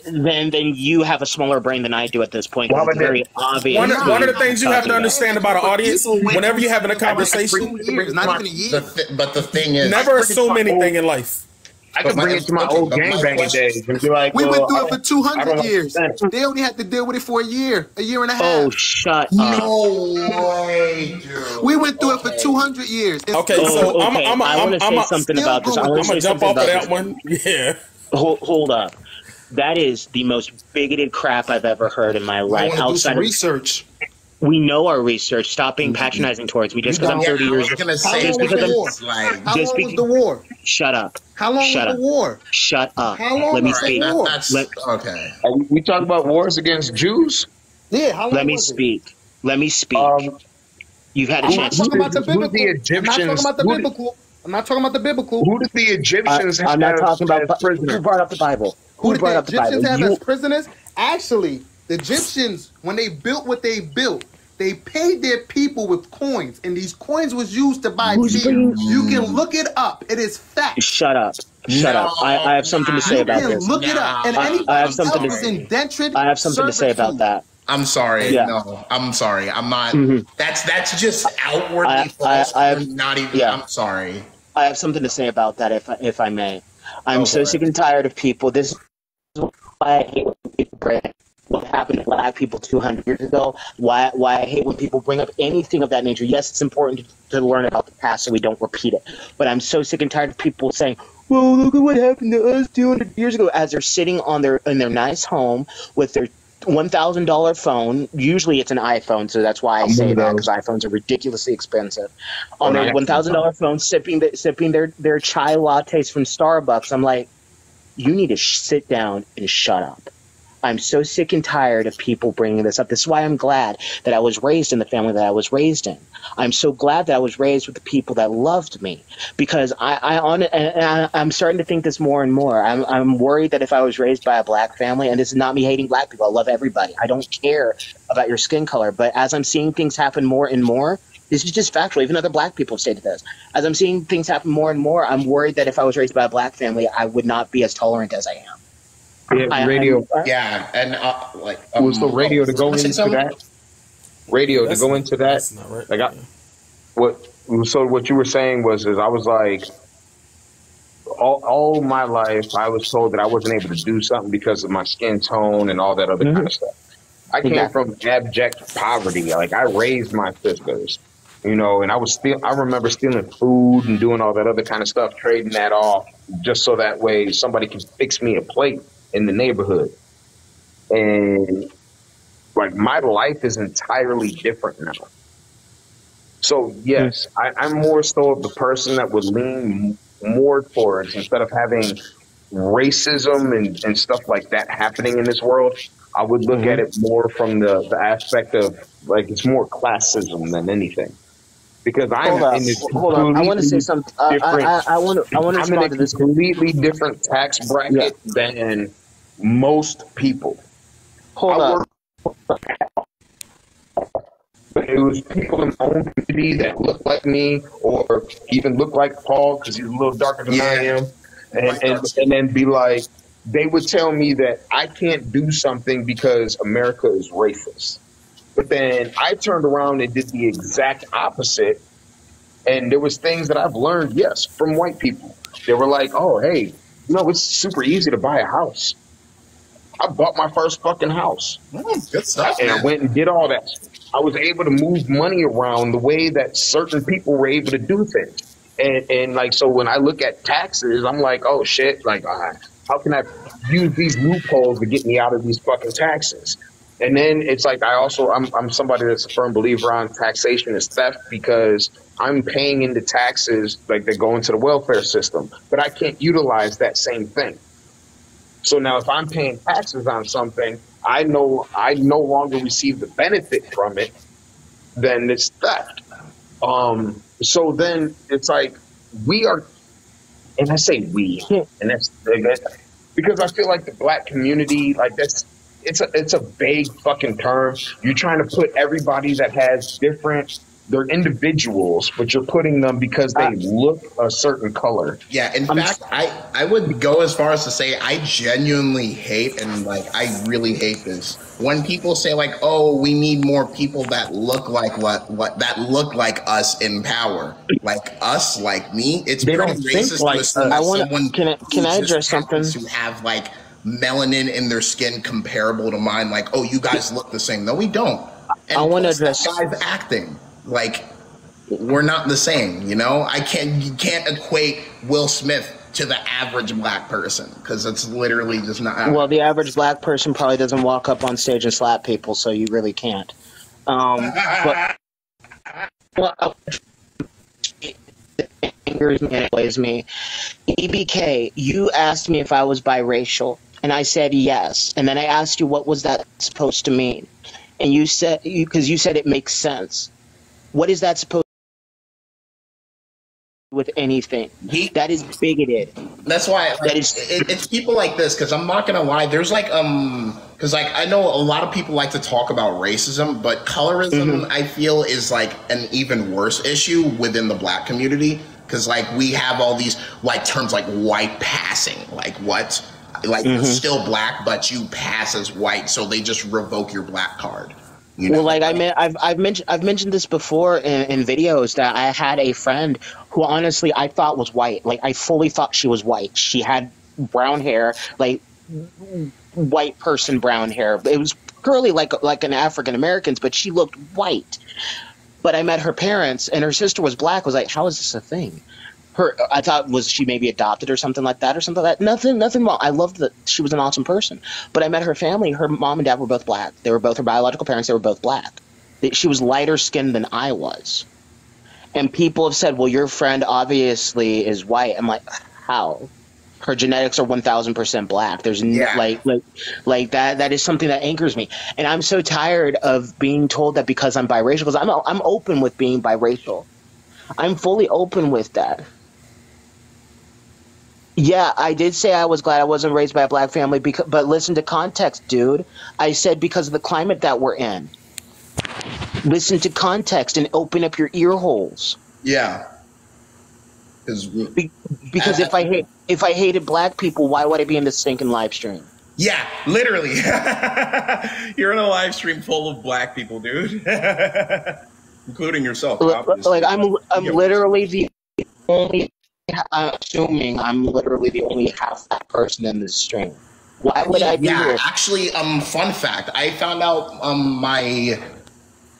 then you have a smaller brain than I do at this point. It's very obvious. One of the things you have to understand about an audience, whenever you're having a conversation, but the thing is, never assume anything in life. I can bring it to my old gangbanging days and be like, we went through it for I 200 don't years. understand. They only had to deal with it for a year and a half. Oh, shut up. No way, dude. We went through it for 200 years. Okay, so okay. I want to say something about this. I'm gonna jump off of that one. Yeah. Hold up. That is the most bigoted crap I've ever heard in my life. I want to do some Outside of research. we know our research. Stop being patronizing towards me just because I'm 30 years old. How long was the war? Shut up. How long was the war? Shut up. How long Let me was speak. the war? Okay. Are we talking about wars against Jews? Yeah, how long Let me was it? speak. Let me speak. You've had a I'm not chance. talking about the Who did the biblical. I'm not talking about the biblical. Who did the Egyptians have I'm not talking about as prisoners? who brought up the Bible. Who did brought the up the Bible? Egyptians have You- as prisoners? Actually, the Egyptians, when they built what they built, they paid their people with coins, and these coins was used to buy Who's beer. bringing- You can look it up. It is fact. Shut up. Shut up. I have something to say You about can this. look it up. And I anything have something else to- is indentured I have something to say about servitude. that. I'm sorry. Yeah. No, I'm sorry. I'm not. Mhm. That's just outwardly false. I'm not even. yeah. I'm sorry. I have something to say about that, if I may. I'm Go so for sick it. and tired of people. This is why I hate when people bring what happened to black people 200 years ago. Why I hate when people bring up anything of that nature. Yes, it's important to learn about the past so we don't repeat it. But I'm so sick and tired of people saying, "Well, look at what happened to us 200 years ago," as they're sitting in their nice home with their $1,000 phone. Usually it's an iPhone, so that's why I say that, because iPhones are ridiculously expensive. On their $1,000 phone, sipping their chai lattes from Starbucks. I'm like, you need to sit down and shut up. I'm so sick and tired of people bringing this up. This is why I'm glad that I was raised in the family that I was raised in. I'm so glad that I was raised with the people that loved me, because I'm starting to think this more and more. I'm worried that if I was raised by a black family, and this is not me hating black people, I love everybody. I don't care about your skin color, but as I'm seeing things happen more and more, this is just factual. Even other black people have stated this. As I'm seeing things happen more and more, I'm worried that if I was raised by a black family, I would not be as tolerant as I am. Yeah, radio. Yeah, and like So radio to go into that. Radio to go into that. That's not right. Like what you were saying is I was like, all my life I was told that I wasn't able to do something because of my skin tone and all that other kind of stuff. I came from abject poverty. Like, I raised my sisters, and I remember stealing food and doing all that other kind of stuff, trading that off just so that way somebody can fix me a plate in the neighborhood. And like, my life is entirely different now. So yes, I'm more so of the person that would lean more towards, instead of having racism and stuff like that happening in this world, I would look at it more from the aspect of, like, it's more classism than anything. Because I'm in this Hold on. I want to say something. I want to I'm in respond a to this. completely different tax bracket than most people. Hold on. But it was people in my own community that looked like me, or even looked like Paul because he's a little darker than I am, and then be like, they would tell me that I can't do something because America is racist. But then I turned around and did the exact opposite, and there was things that I've learned, yes, from white people. They were like, "Oh, hey, it's super easy to buy a house." I bought my first fucking house. Good stuff. And I went and did all that. I was able to move money around the way that certain people were able to do things. And like, so when I look at taxes, I'm like, oh shit, like, how can I use these loopholes to get me out of these fucking taxes? And then it's like, I'm somebody that's a firm believer on taxation is theft, because I'm paying into taxes, like, they go into the welfare system, but I can't utilize that same thing. So now if I'm paying taxes on something, I no longer receive the benefit from it, then it's theft. So then it's like, we are, and I say we, and that's because I feel like the black community, like, it's a vague fucking term. You're trying to put everybody that has different They're individuals, but you're putting them because they look a certain color. Yeah, in fact, I would go as far as to say I genuinely hate, and like I really hate this, when people say like, "Oh, we need more people that look like what that look like us in power, like us, like me." It's They pretty don't think racist like to assume I that want someone can I who just address something? happens to have like melanin in their skin comparable to mine, like, "Oh, you guys look the same." No, we don't. And I want to plus, that address. guy's acting like we're not the same, you know. You can't equate Will Smith to the average black person because it's literally just not. Well, the average black person probably doesn't walk up on stage and slap people, so you really can't. But well, it angers me and it annoys me. EBK, you asked me if I was biracial, and I said yes. And then I asked you what was that supposed to mean, and you said because you said it makes sense. What is that supposed with anything? That is bigoted. That's why like, That is it's people like this, because I'm not gonna lie, there's like because like I know a lot of people like to talk about racism, but colorism I feel is like an even worse issue within the black community, because like we have all these like terms like white passing, like what, like you're still black but you pass as white, so they just revoke your black card. You know? Well, like I've mentioned this before in videos that I had a friend who honestly I thought was white. Like I fully thought she was white. She had brown hair, like white person brown hair. It was curly like an African American's, but she looked white. But I met her parents, and her sister was black. I was like, how is this a thing? I thought was she maybe adopted or something like that. Nothing wrong. I loved that she was an awesome person. But I met her family. Her mom and dad were both black. They were both her biological parents. They were both black. She was lighter skinned than I was. And people have said, well, your friend obviously is white. I'm like, how? Her genetics are 1,000% black. There's like that. That is something that anchors me. And I'm so tired of being told that because I'm biracial, because I'm open with being biracial. I'm fully open with that. Yeah, I did say I was glad I wasn't raised by a black family, but listen to context, dude. I said because of the climate that we're in. Listen to context and open up your ear holes. Yeah. Because if I hated black people, why would I be in this stinking live stream? Yeah, literally. You're in a live stream full of black people, dude. Including yourself, obviously. Like I'm literally the only. I'm assuming I'm literally the only half black person in this stream. Why would I be here? Actually, fun fact. I found out my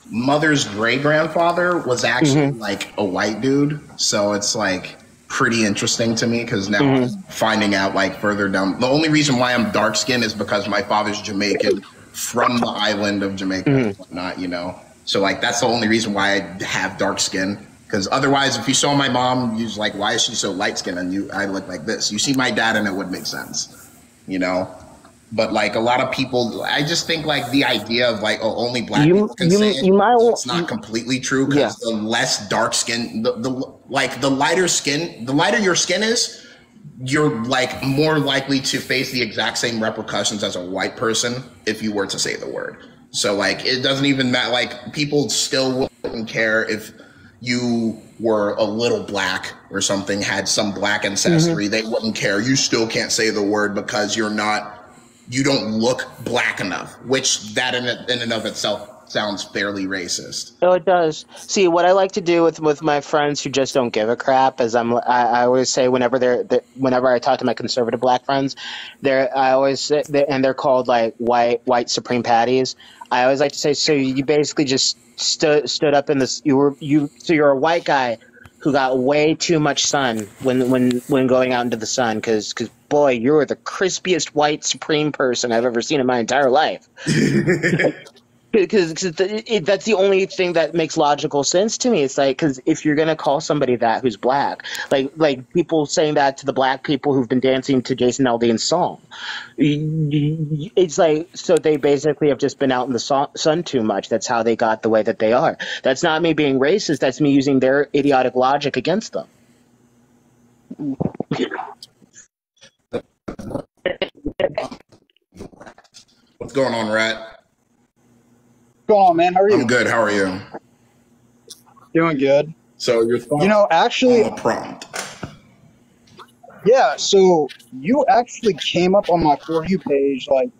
mother's great grandfather was actually like a white dude. So it's like pretty interesting to me because now I'm finding out like further down. The only reason why I'm dark skinned is because my father's Jamaican from the island of Jamaica and whatnot, you know. So like that's the only reason why I have dark skin. Because otherwise, if you saw my mom, you're like, why is she so light skinned? And I look like this. You see my dad, and it would make sense, you know. But like a lot of people, I just think like the idea of like, oh, only black people can say it. It's not completely true because the less dark skin, the lighter skin, the lighter your skin is, you're like more likely to face the exact same repercussions as a white person if you were to say the word. So like it doesn't even matter. Like people still wouldn't care if you were a little black or something, had some black ancestry, they wouldn't care. You still can't say the word because you don't look black enough, which that in and of itself sounds fairly racist. Oh, it does. See, what I like to do with my friends who just don't give a crap is I always say whenever I talk to my conservative black friends, I always say, and they're called like white supreme patties. I always like to say, so you basically just stood up in this. So you're a white guy who got way too much sun when going out into the sun because boy, you're the crispiest white supreme person I've ever seen in my entire life. Because that's the only thing that makes logical sense to me. It's like, because if you're gonna call somebody that who's black, like people saying that to the black people who've been dancing to Jason Aldean's song, it's like, so they basically have just been out in the sun too much. That's how they got the way that they are. That's not me being racist. That's me using their idiotic logic against them. What's going on, Rat? Go on, man. How are you? I'm good. How are you? Doing good. So you're actually, on the prompt. yeah. So you actually came up on my For You page. Like,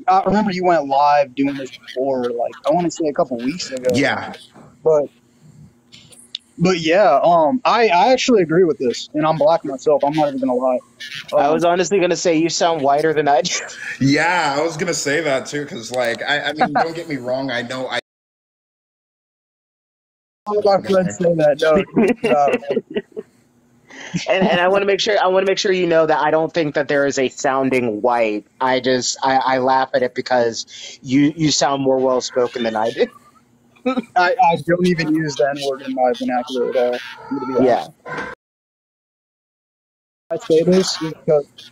I remember you went live doing this before. Like, I want to say a couple weeks ago. Yeah. But yeah. I actually agree with this, and I'm black myself. I'm not even gonna lie. I was honestly gonna say you sound whiter than I do. Yeah, I was gonna say that too, because like I mean, don't get me wrong. I know All of my friends say that. No. And I want to make sure you know that I don't think that there is a sounding white. I laugh at it because you sound more well spoken than I do. I don't even use the N-word in my vernacular at all. Yeah. I say this because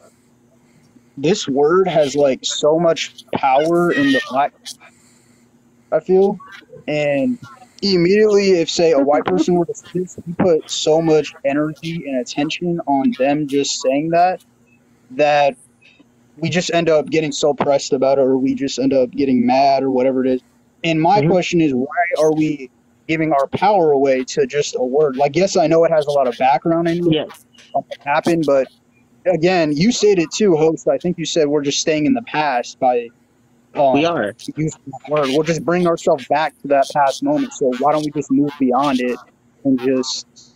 this word has like so much power in the black, I feel, and immediately if say a white person were to say this, you put so much energy and attention on them just saying that we just end up getting so pressed about it, or we just end up getting mad or whatever it is. And my question is, why are we giving our power away to just a word? Like, yes, I know it has a lot of background in it. Yes. What happened, but again, you said it too, host. I think you said we're just staying in the past by we are using that word. We'll just bring ourselves back to that past moment. So why don't we just move beyond it and just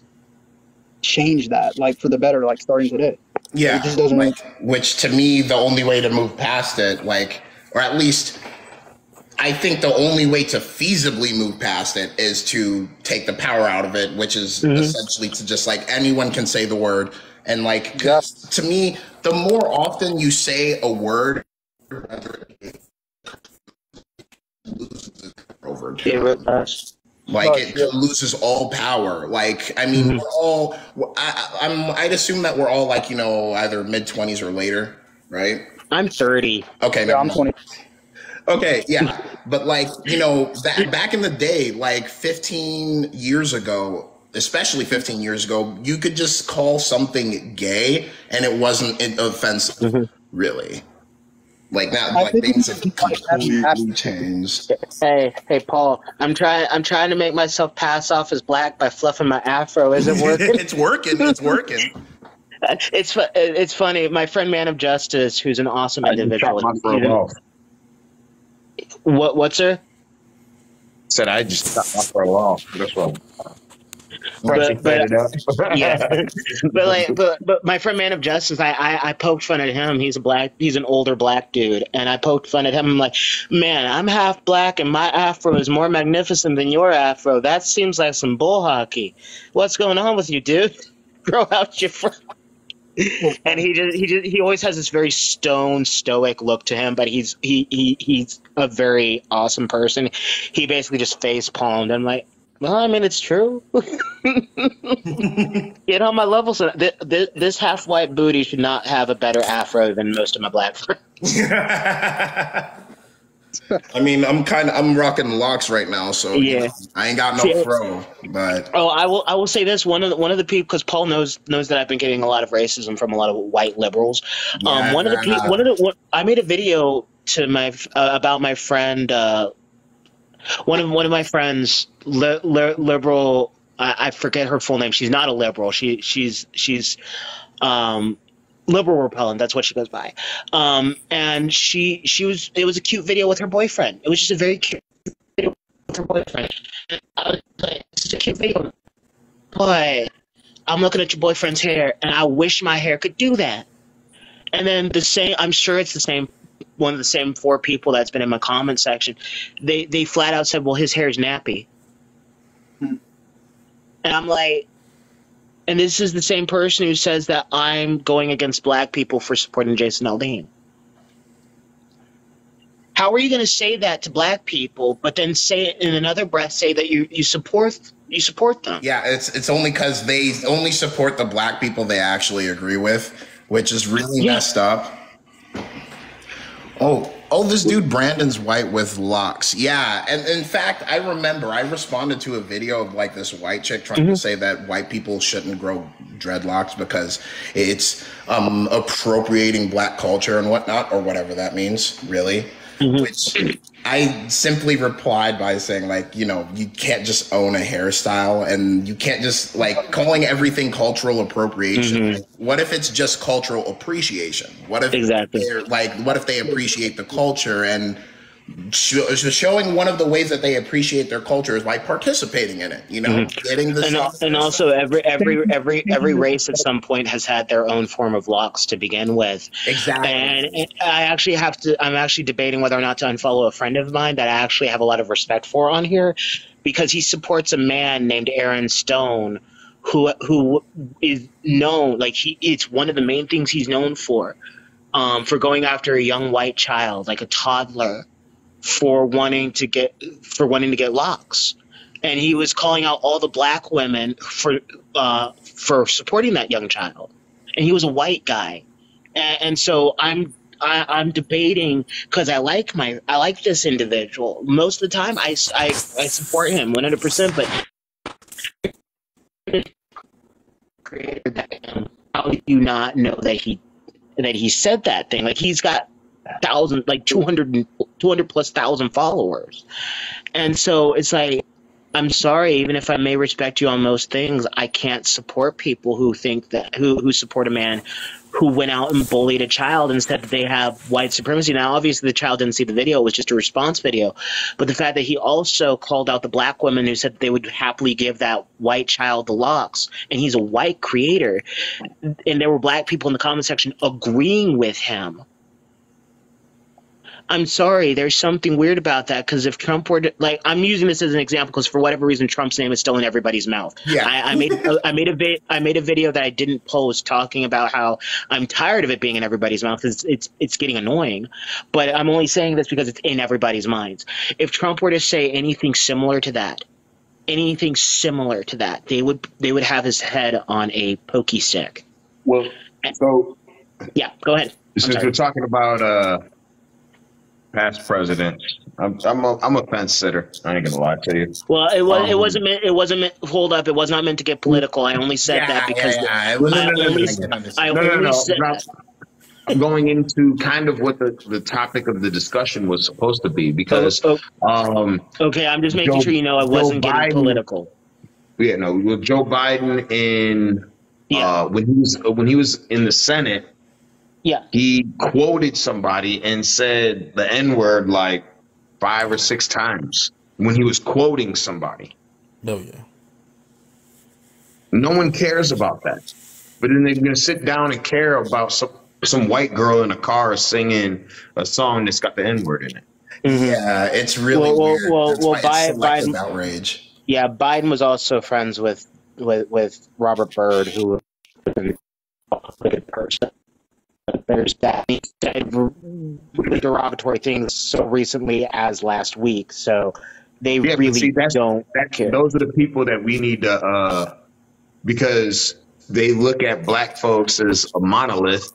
change that, like, for the better, like starting today? Yeah, it just doesn't like, which to me, the only way to move past it, like, or at least I think the only way to feasibly move past it is to take the power out of it, which is essentially to just like anyone can say the word. And like, to me, the more often you say a word, over like it loses all power. Like, I mean, we're all, I'd assume that we're all like, you know, either mid-20s or later, right? I'm 30. Okay, yeah, I'm 20. Okay, yeah. But like, you know, back in the day, like 15 years ago, especially 15 years ago, you could just call something gay and it wasn't offensive, really. Like now, like things have completely changed. Hey, Paul, I'm trying to make myself pass off as black by fluffing my afro. Is it working? It's working. It's working. It's funny. My friend Man of Justice, who's an awesome individual. What, sir? Said I just cut my throw off. That's what. But my friend Man of Justice, I poked fun at him. He's an older black dude, and I poked fun at him. I'm like, man, I'm half black, and my afro is more magnificent than your afro. That seems like some bull hockey. What's going on with you, dude? Grow out your fro. And he always has this very stoic look to him, but he's a very awesome person. He basically just face palmed. I'm like, well, I mean, it's true. Get on my level. So this half white booty should not have a better afro than most of my black friends. I mean, I'm rocking locks right now, so yeah, you know, I ain't got no fro. But I will say this: one of the people, because Paul knows that I've been getting a lot of racism from a lot of white liberals. I made a video to about my friend. One of my friends, liberal. I forget her full name. She's not a liberal. She's liberal repellent. That's what she goes by. And it was a cute video with her boyfriend. It was just a very cute video with her boyfriend. And I was like, this is a cute video. Boy, I'm looking at your boyfriend's hair, and I wish my hair could do that. And then I'm sure it's the same. One of the same 4 people that's been in my comment section, they flat out said, well, his hair is nappy. And I'm like, and this is the same person who says that I'm going against black people for supporting Jason Aldean. How are you going to say that to black people, but then say it in another breath, say that you support them? Yeah, it's only because they only support the black people they actually agree with, which is really messed up. Oh, this dude Brandon's white with locks. Yeah, and in fact, I remember I responded to a video of like this white chick trying to say that white people shouldn't grow dreadlocks because it's appropriating black culture and whatnot, or whatever that means, really. which I simply replied by saying, like, you know, you can't just own a hairstyle, and you can't just, like, calling everything cultural appropriation. Like, what if it's just cultural appreciation? What if what if they appreciate the culture, and showing one of the ways that they appreciate their culture is by participating in it, you know, getting the and also every race at some point has had their own form of locks to begin with. Exactly. And I'm actually debating whether or not to unfollow a friend of mine that I actually have a lot of respect for on here, because he supports a man named Aaron Stone who is known, like, it's one of the main things he's known for going after a young white child, like a toddler, for wanting to get locks. And he was calling out all the black women for supporting that young child, and he was a white guy. And so I'm debating, because I like this individual. Most of the time I support him 100%, but how do you not know that he said that thing? Like, he's got 200 plus thousand followers. And so it's like, I'm sorry, even if I may respect you on most things, I can't support people who think that who support a man who went out and bullied a child and said that they have white supremacy. Now, obviously, the child didn't see the video. It was just a response video. But the fact that he also called out the black women who said that they would happily give that white child the locks, and he's a white creator, and there were black people in the comment section agreeing with him. I'm sorry, there's something weird about that, because if Trump were to, like, I'm using this as an example because for whatever reason Trump's name is still in everybody's mouth. Yeah. I made a video that I didn't post talking about how I'm tired of it being in everybody's mouth because it's getting annoying. But I'm only saying this because it's in everybody's minds. If Trump were to say anything similar to that, they would have his head on a pokey stick. Well, so yeah, go ahead. Since we're talking about past presidents, I'm a fence sitter. I ain't gonna lie to you. Well, it wasn't meant. Hold up, it was not meant to get political. I only said that because I'm going into kind of what the topic of the discussion was supposed to be, because okay, I'm just making sure you know I wasn't getting political. Yeah, no, with Joe Biden when he was in the Senate. Yeah, he quoted somebody and said the N-word like 5 or 6 times when he was quoting somebody. Oh, yeah. No one cares about that. But then they're going to sit down and care about some white girl in a car singing a song that's got the N-word in it. Mm-hmm. Yeah, it's really weird. Biden, outrage. Yeah, Biden was also friends with Robert Byrd, who was a good person. There's that. He said really derogatory things so recently as last week, so they don't care. Those are the people that we need to, because they look at black folks as a monolith,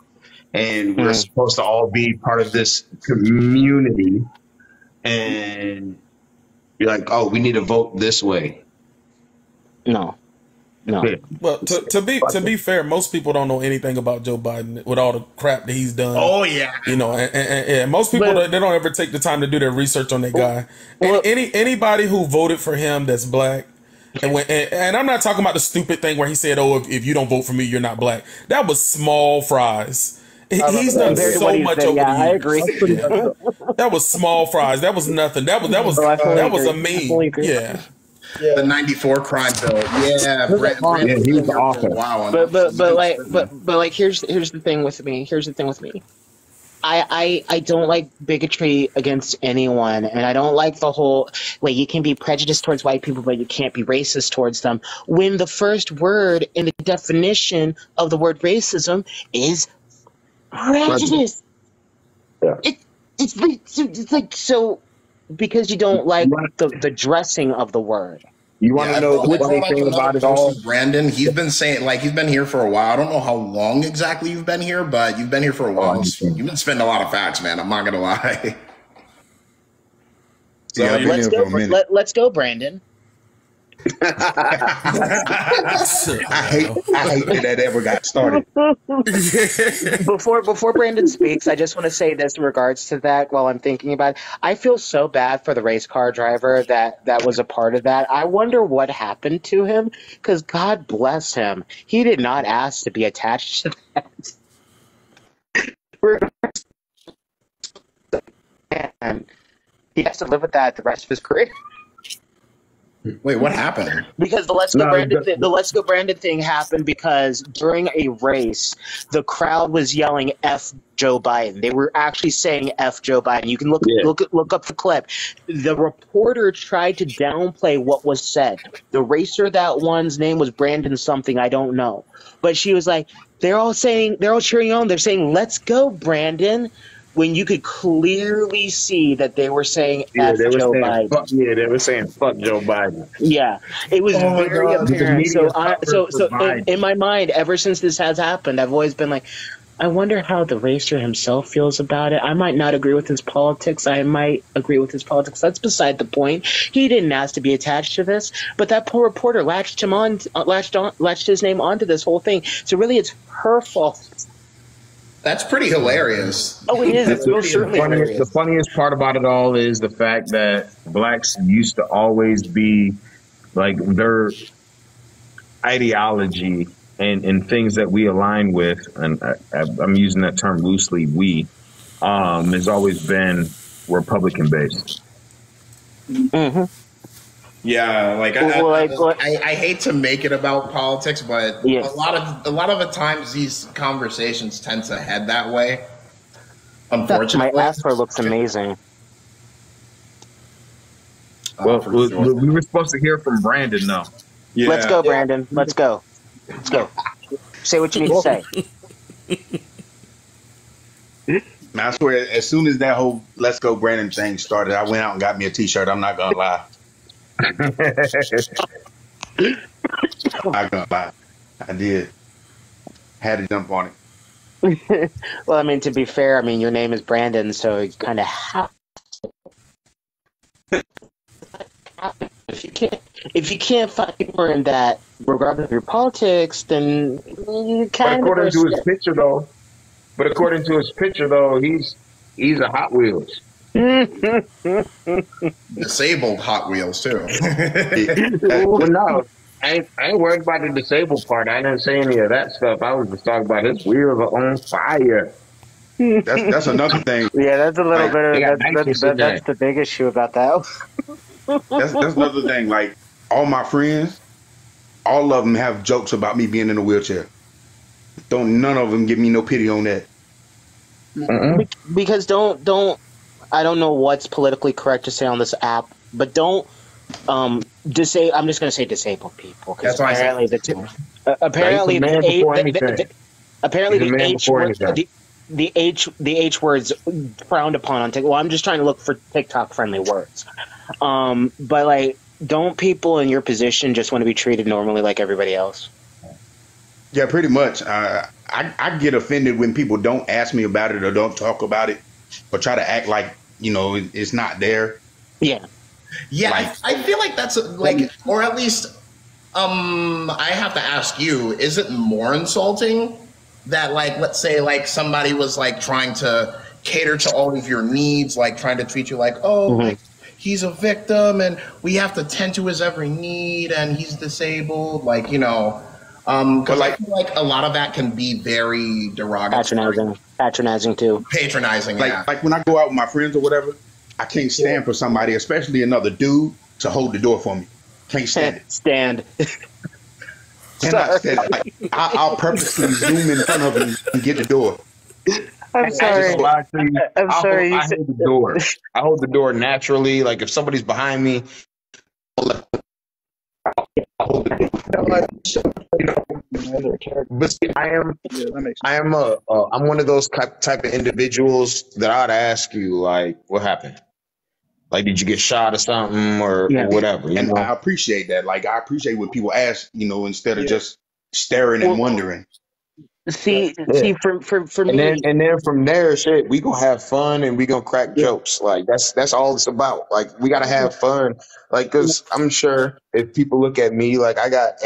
and we're supposed to all be part of this community, and be like, oh, we need to vote this way. No. Well, to be fair, most people don't know anything about Joe Biden with all the crap that he's done. Oh yeah, you know, and most people they don't ever take the time to do their research on that guy. And anybody who voted for him that's black, and I'm not talking about the stupid thing where he said, "Oh, if you don't vote for me, you're not black." That was small fries. He's done so much over the years. I agree. That was small fries. That was nothing. That was a meme. Yeah. Yeah. The '94 crime bill, he was awful. Wow, but here's the thing with me. I don't like bigotry against anyone, and I don't like the whole you can be prejudiced towards white people, but you can't be racist towards them. When the first word in the definition of the word racism is prejudice. Yeah. It's like so. Because you don't like the dressing of the word. You want to know the funny thing about it all? Brandon, he's been saying, he's been here for a while. I don't know how long exactly you've been here, but you've been here for a while. You've been spending a lot of facts, man. I'm not going to lie. So let's go, Brandon. I hate that ever got started. Before Brandon speaks, I just want to say this in regards to that while I'm thinking about it. I feel so bad for the race car driver that was a part of that. I wonder what happened to him, because God bless him. He did not ask to be attached to that. And he has to live with that the rest of his career. Wait, what happened? Because the Let's Go Brandon thing happened because during a race, the crowd was yelling "F Joe Biden." They were actually saying "F Joe Biden." You can look up the clip. The reporter tried to downplay what was said. The racer that one's name was Brandon something, I don't know, but she was like, they're all cheering on. They're saying "Let's go, Brandon," when you could clearly see that they were saying F Joe Biden. They were saying "fuck Joe Biden." Yeah, it was very apparent. So in my mind, ever since this has happened, I've always been like, I wonder how the racer himself feels about it. I might not agree with his politics. I might agree with his politics. That's beside the point. He didn't ask to be attached to this, but that poor reporter latched his name onto this whole thing. So really, it's her fault. That's pretty hilarious. Oh, it is. It's most certainly hilarious. The funniest part about it all is the fact that blacks used to always be like their ideology and things that we align with, and I'm using that term loosely, has always been Republican based. Mm-hmm. Yeah, like I hate to make it about politics, but yes. a lot of the times these conversations tend to head that way. Unfortunately, my ass looks amazing. Well, we were supposed to hear from Brandon now. Yeah. Let's go, Brandon. Let's go. Let's go. Say what you need to say. I swear, as soon as that whole "Let's Go Brandon" thing started, I went out and got me a T-shirt. I'm not gonna lie. I'm not gonna lie. I did. Had to jump on it. Well, I mean, to be fair, I mean, your name is Brandon, so you kind of have to. If you can't find humor in that, regardless of your politics, then you kind of. According to his picture, though, he's a Hot Wheels. Disabled Hot Wheels too. Well, no, I ain't worried about the disabled part. I didn't say any of that stuff. I was just talking about his wheels are on fire. That's another thing. Yeah, that's a little bit of that's the big issue about that. That's another thing. Like all my friends, all of them have jokes about me being in a wheelchair. None of them give me no pity on that. Because don't. I don't know what's politically correct to say on this app, but don't I'm just going to say disabled people, because apparently the H words frowned upon on TikTok. Well, I'm just trying to look for TikTok friendly words. But like, don't people in your position just want to be treated normally like everybody else? Yeah, pretty much. I get offended when people don't ask me about it or don't talk about it or try to act like, it's not there. Yeah. Yeah, like, I feel like that's or at least I have to ask you, is it more insulting that, like, let's say like somebody was like trying to cater to all of your needs, like trying to treat you like, like, he's a victim and we have to tend to his every need and he's disabled, like, because I feel like a lot of that can be very derogatory. Patronizing too. Patronizing, like when I go out with my friends or whatever, I can't stand for somebody, especially another dude, to hold the door for me. Can't stand it. Cannot stand it. Like, I'll purposely zoom in front of him and get the door. I'm sorry. I'm sorry. I hold the door. I hold the door naturally. Like if somebody's behind me, I hold the door. But see, I'm one of those type of individuals that I'd ask you, like, what happened? Like, did you get shot or something or whatever? And I appreciate that. Like, I appreciate when people ask, instead of just staring and wondering. See, Yeah. for And me, then from there, shit, we gonna have fun and we gonna crack jokes. Like that's all it's about. Like we gotta have fun. Like, cause I'm sure if people look at me, like I got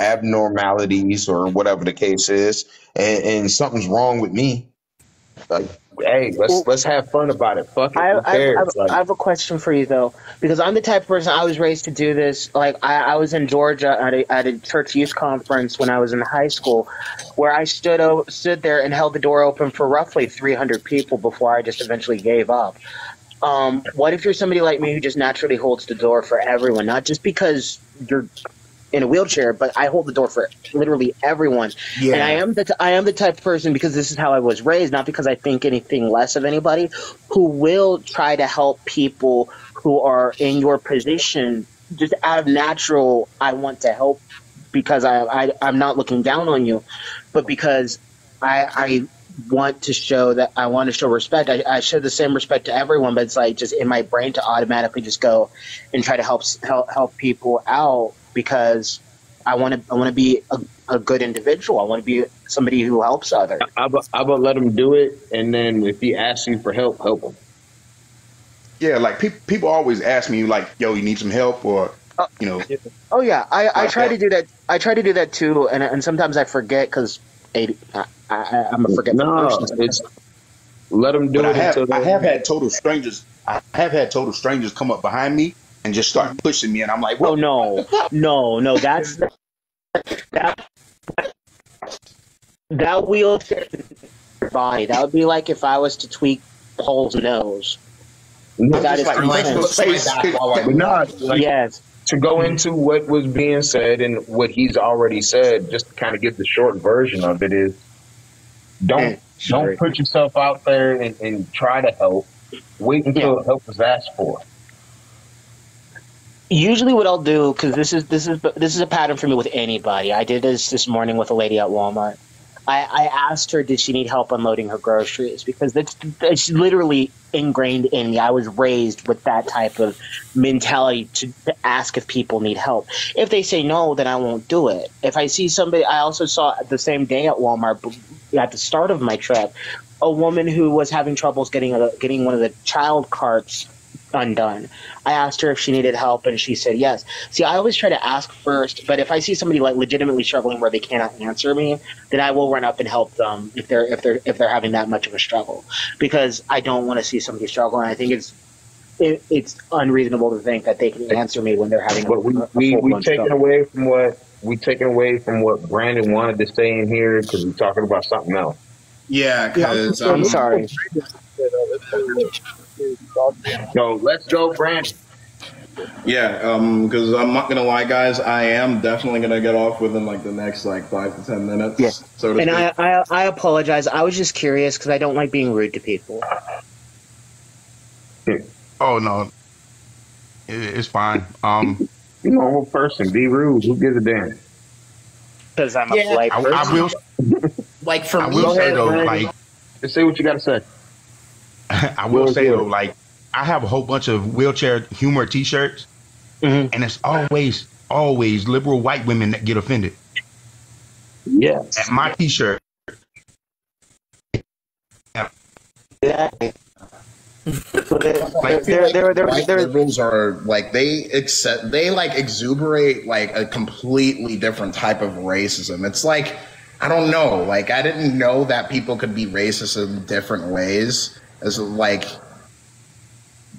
abnormalities or whatever the case is, and something's wrong with me. Like, hey, let's have fun about it. Fuck it. Who cares? I have a question for you though, because I'm the type of person I was raised to do this. Like I was in Georgia at a church youth conference when I was in high school, where I stood there and held the door open for roughly 300 people before I just eventually gave up. What if you're somebody like me who just naturally holds the door for everyone, not just because you're in a wheelchair, but I hold the door for literally everyone. Yeah. And I am the type of person, because this is how I was raised, not because I think anything less of anybody, who will try to help people who are in your position just out of natural, I want to help, because I'm not looking down on you, but because I want to show respect. I show the same respect to everyone, but it's like just in my brain to automatically just go and try to help people out, because I want to be a good individual. I want to be somebody who helps others. I will let him do it, and then if he asks you for help, help him. Yeah, like people always ask me, like, "Yo, you need some help?" Or you know. Oh yeah, I try to do that. I try to do that too, and sometimes I forget because I'm a forgetful person. It's let them do it. I have had total strangers. I have had total strangers come up behind me and just start pushing me, and I'm like, "Whoa, no, that's that wheelchair body. That would be like if I was to tweak Paul's nose. That is yes. To go into what was being said and what he's already said, just to kind of get the short version of it is, don't put yourself out there and try to help. Wait until help is asked for. Usually what I'll do, because this is a pattern for me with anybody. I did this morning with a lady at Walmart. I asked her, did she need help unloading her groceries? Because it's literally ingrained in me. I was raised with that type of mentality to ask if people need help. If they say no, then I won't do it. If I see somebody, I also saw the same day at Walmart at the start of my trip, a woman who was having troubles getting one of the child carts undone. I asked her if she needed help, and she said yes. See, I always try to ask first, but if I see somebody like legitimately struggling where they cannot answer me, then I will run up and help them if they're having that much of a struggle, because I don't want to see somebody struggle, and I think it's unreasonable to think that they can answer me when they're having. But we taken away from what Brandon wanted to say in here, because we're talking about something else. Yeah, because I'm sorry. So let's go, Brandon. Yeah, because I'm not gonna lie, guys. I am definitely gonna get off within like the next 5 to 10 minutes. Yeah. So to and speak. I apologize. I was just curious because I don't like being rude to people. Oh no, it's fine. You normal person, be rude. Who gives a damn? Because I'm a polite person. I will. Like for I me, will say though, like, just say what you gotta say. I will say though, like, I have a whole bunch of wheelchair humor T-shirts, and it's always liberal white women that get offended. Yes. At my T-shirt. Exactly. Like, liberals are like they exuberate like a completely different type of racism. It's like, I don't know, like I didn't know that people could be racist in different ways. As like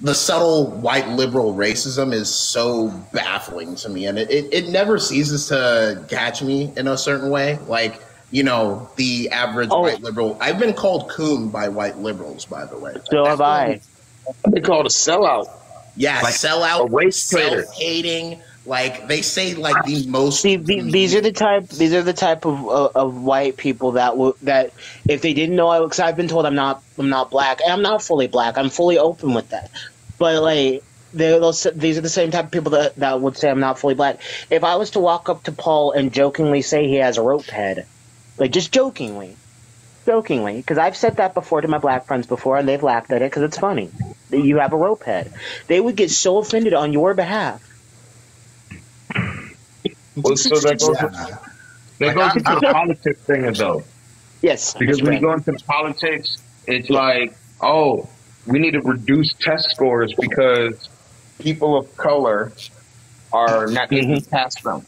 the subtle white liberal racism is so baffling to me, and it never ceases to catch me in a certain way. Like, you know, the average white liberal. I've been called coon by white liberals, by the way. So have I. I've been called a sellout. Yeah, like, sellout, a race trader, self-hating. Like they say, like the most. These are the type of white people that if they didn't know, because I've been told I'm not black, and I'm not fully black. I'm fully open with that. But like these are the same type of people that would say I'm not fully black. If I was to walk up to Paul and jokingly say he has a rope head, like just jokingly, because I've said that before to my black friends before, and they've laughed at it because it's funny. You have a rope head. They would get so offended on your behalf. Well, so that goes into the politics thing, though. Yes, Because when you go into politics, it's like, oh, we need to reduce test scores because people of color are not able to pass them.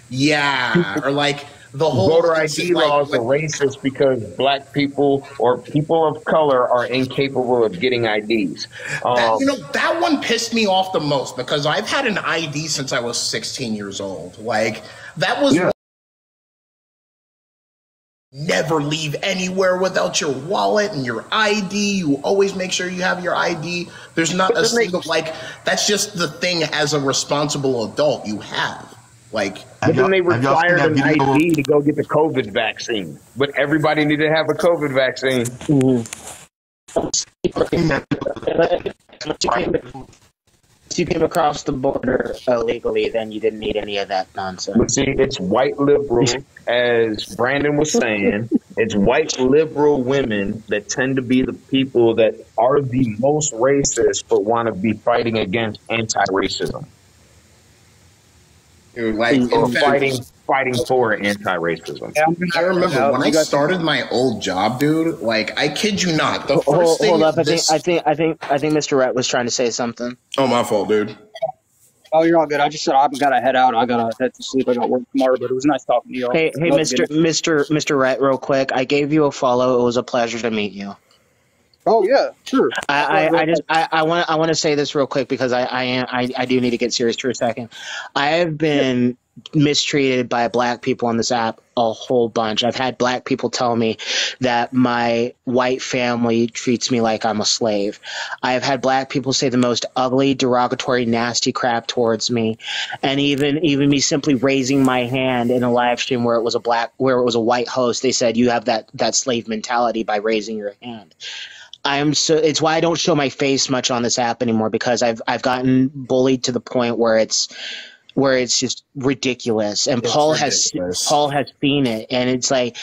Yeah, or like the whole voter ID laws are racist because black people or people of color are incapable of getting IDs. That one pissed me off the most because I've had an ID since I was 16 years old. Like that was never leave anywhere without your wallet and your ID. You always make sure you have your ID. There's not a single that's just the thing as a responsible adult you have. But then they required an ID to go get the COVID vaccine. But everybody needed to have a COVID vaccine. If you came across the border illegally, then you didn't need any of that nonsense. But see, it's white liberal, as Brandon was saying, it's white liberal women that tend to be the people that are the most racist but want to be fighting against anti-racism. Or fighting for anti-racism. I remember when I started my old job, dude. Like, I kid you not. The first thing. Hold up! I think Mr. Rhett was trying to say something. Oh, my fault, dude. Oh, you're all good. I just said I gotta head out. I gotta head to sleep. I got work tomorrow, but it was nice talking to you all. Hey, Mr. Rhett, real quick. I gave you a follow. It was a pleasure to meet you. Oh yeah, sure. I want to say this real quick because I do need to get serious for a second. I have been mistreated by black people on this app a whole bunch. I've had black people tell me that my white family treats me like I'm a slave. I have had black people say the most ugly, derogatory, nasty crap towards me, and even me simply raising my hand in a live stream where it was a white host. They said you have that slave mentality by raising your hand. It's why I don't show my face much on this app anymore, because I've gotten bullied to the point where it's just ridiculous. And Paul has seen it, and it's like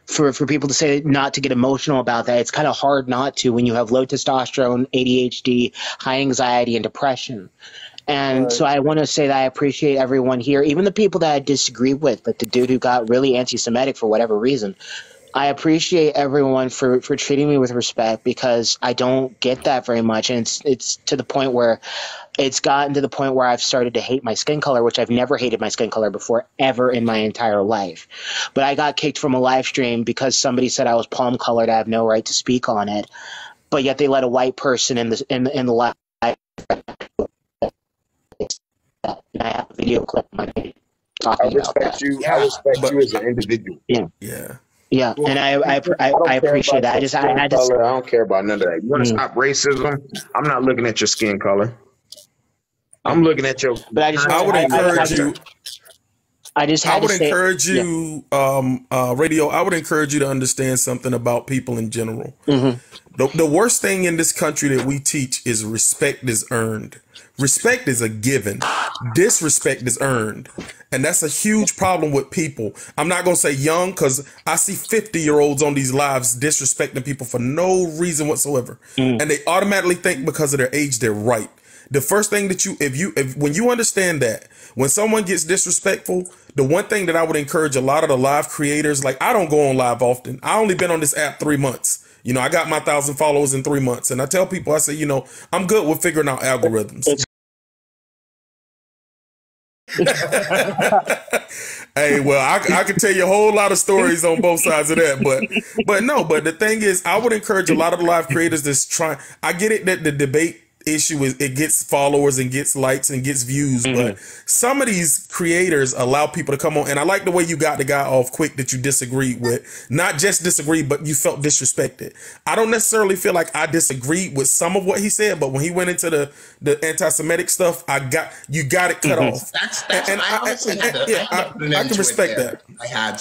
for people to say not to get emotional about that, it's kind of hard not to when you have low testosterone, ADHD, high anxiety, and depression. And so I want to say that I appreciate everyone here, even the people that I disagree with, like the dude who got really anti-Semitic for whatever reason. I appreciate everyone for treating me with respect, because I don't get that very much. And it's to the point where it's gotten to the point where I've started to hate my skin color, which I've never hated my skin color before, ever in my entire life. But I got kicked from a live stream because somebody said I was palm colored. I have no right to speak on it. But yet they let a white person in the live. And I have a video clip of my talking about that. I respect you as an individual. Yeah, and I appreciate that. I don't care about none of that. You want to stop racism? I'm not looking at your skin color. I'm looking at your. But I would encourage you. Radio. I would encourage you to understand something about people in general. The worst thing in this country that we teach is respect is earned. Respect is a given. Disrespect is earned. And that's a huge problem with people. I'm not going to say young, because I see 50-year-olds on these lives disrespecting people for no reason whatsoever. And they automatically think because of their age, they're right. The first thing that when you understand that, when someone gets disrespectful, the one thing that I would encourage a lot of the live creators, like I don't go on live often. I only been on this app 3 months. I got my 1,000 followers in 3 months. And I tell people, I say, I'm good with figuring out algorithms. Hey, well, I can tell you a whole lot of stories on both sides of that, but the thing is, I would encourage a lot of the live creators that's trying. I get it that the debate issue is it gets followers and gets likes and gets views, but some of these creators allow people to come on. And I like the way you got the guy off quick that you disagreed with. Not just disagreed, but you felt disrespected. I don't necessarily feel like I disagreed with some of what he said, but when he went into the anti-Semitic stuff, you got it cut off. I can respect that. I had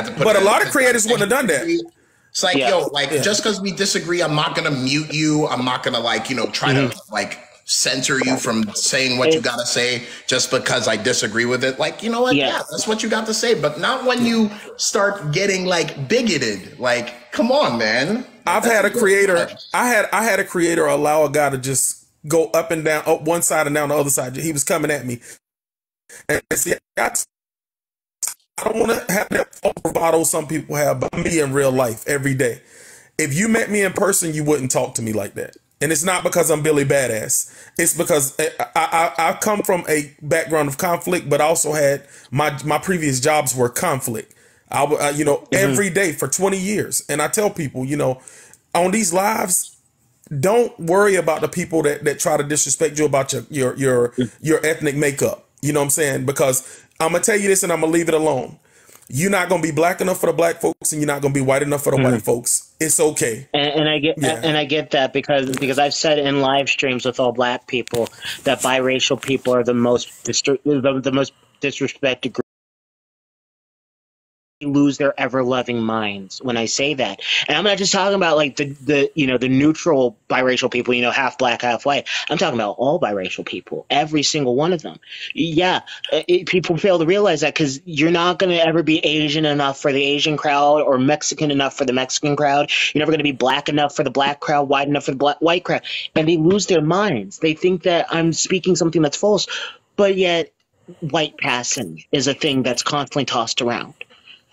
to put but a lot of creators wouldn't have done that. It's like, just because we disagree, I'm not going to mute you. I'm not going to try to censor you from saying what you got to say just because I disagree with it. Like, you know what? Yeah, that's what you got to say. But not when you start getting bigoted. Like, come on, man. I had a creator allow a guy to just go up and down, up one side and down the other side. He was coming at me. And see, I don't want to have that bravado some people have, but me in real life every day. If you met me in person, you wouldn't talk to me like that. And it's not because I'm Billy Badass. It's because I come from a background of conflict, but also had my previous jobs were conflict. Every day for 20 years. And I tell people, on these lives, don't worry about the people that try to disrespect you about your ethnic makeup. You know what I'm saying? Because I'm going to tell you this and I'm going to leave it alone. You're not going to be black enough for the black folks, and you're not going to be white enough for the white folks. It's okay. And I get that because I've said in live streams with all black people that biracial people are the most disrespected group. Lose their ever loving minds when I say that. And I'm not just talking about like the neutral biracial people, half black, half white. I'm talking about all biracial people, every single one of them. Yeah, people fail to realize that because you're not going to ever be Asian enough for the Asian crowd or Mexican enough for the Mexican crowd. You're never going to be black enough for the black crowd, white enough for the white crowd. And they lose their minds. They think that I'm speaking something that's false, but yet white passing is a thing that's constantly tossed around.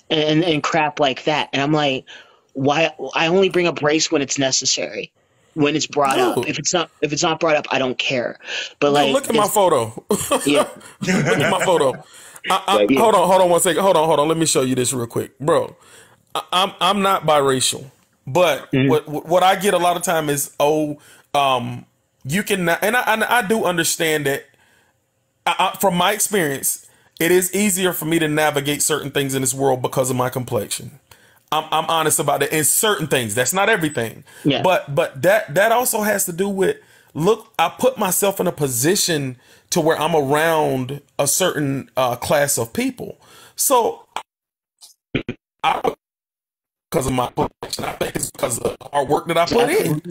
And crap like that. And I'm like, why? I only bring up race when it's necessary, when it's brought up. If it's not brought up, I don't care. But look at my photo. Yeah. Look at my photo. Hold on 1 second. Hold on. Let me show you this real quick, bro. I'm not biracial, but what I get a lot of time is you can, and I do understand that from my experience. It is easier for me to navigate certain things in this world because of my complexion. I'm honest about it. In certain things, that's not everything. Yeah. But that also has to do with, look, I put myself in a position to where I'm around a certain class of people. So because of my complexion, I think it's because of the hard work that I put in.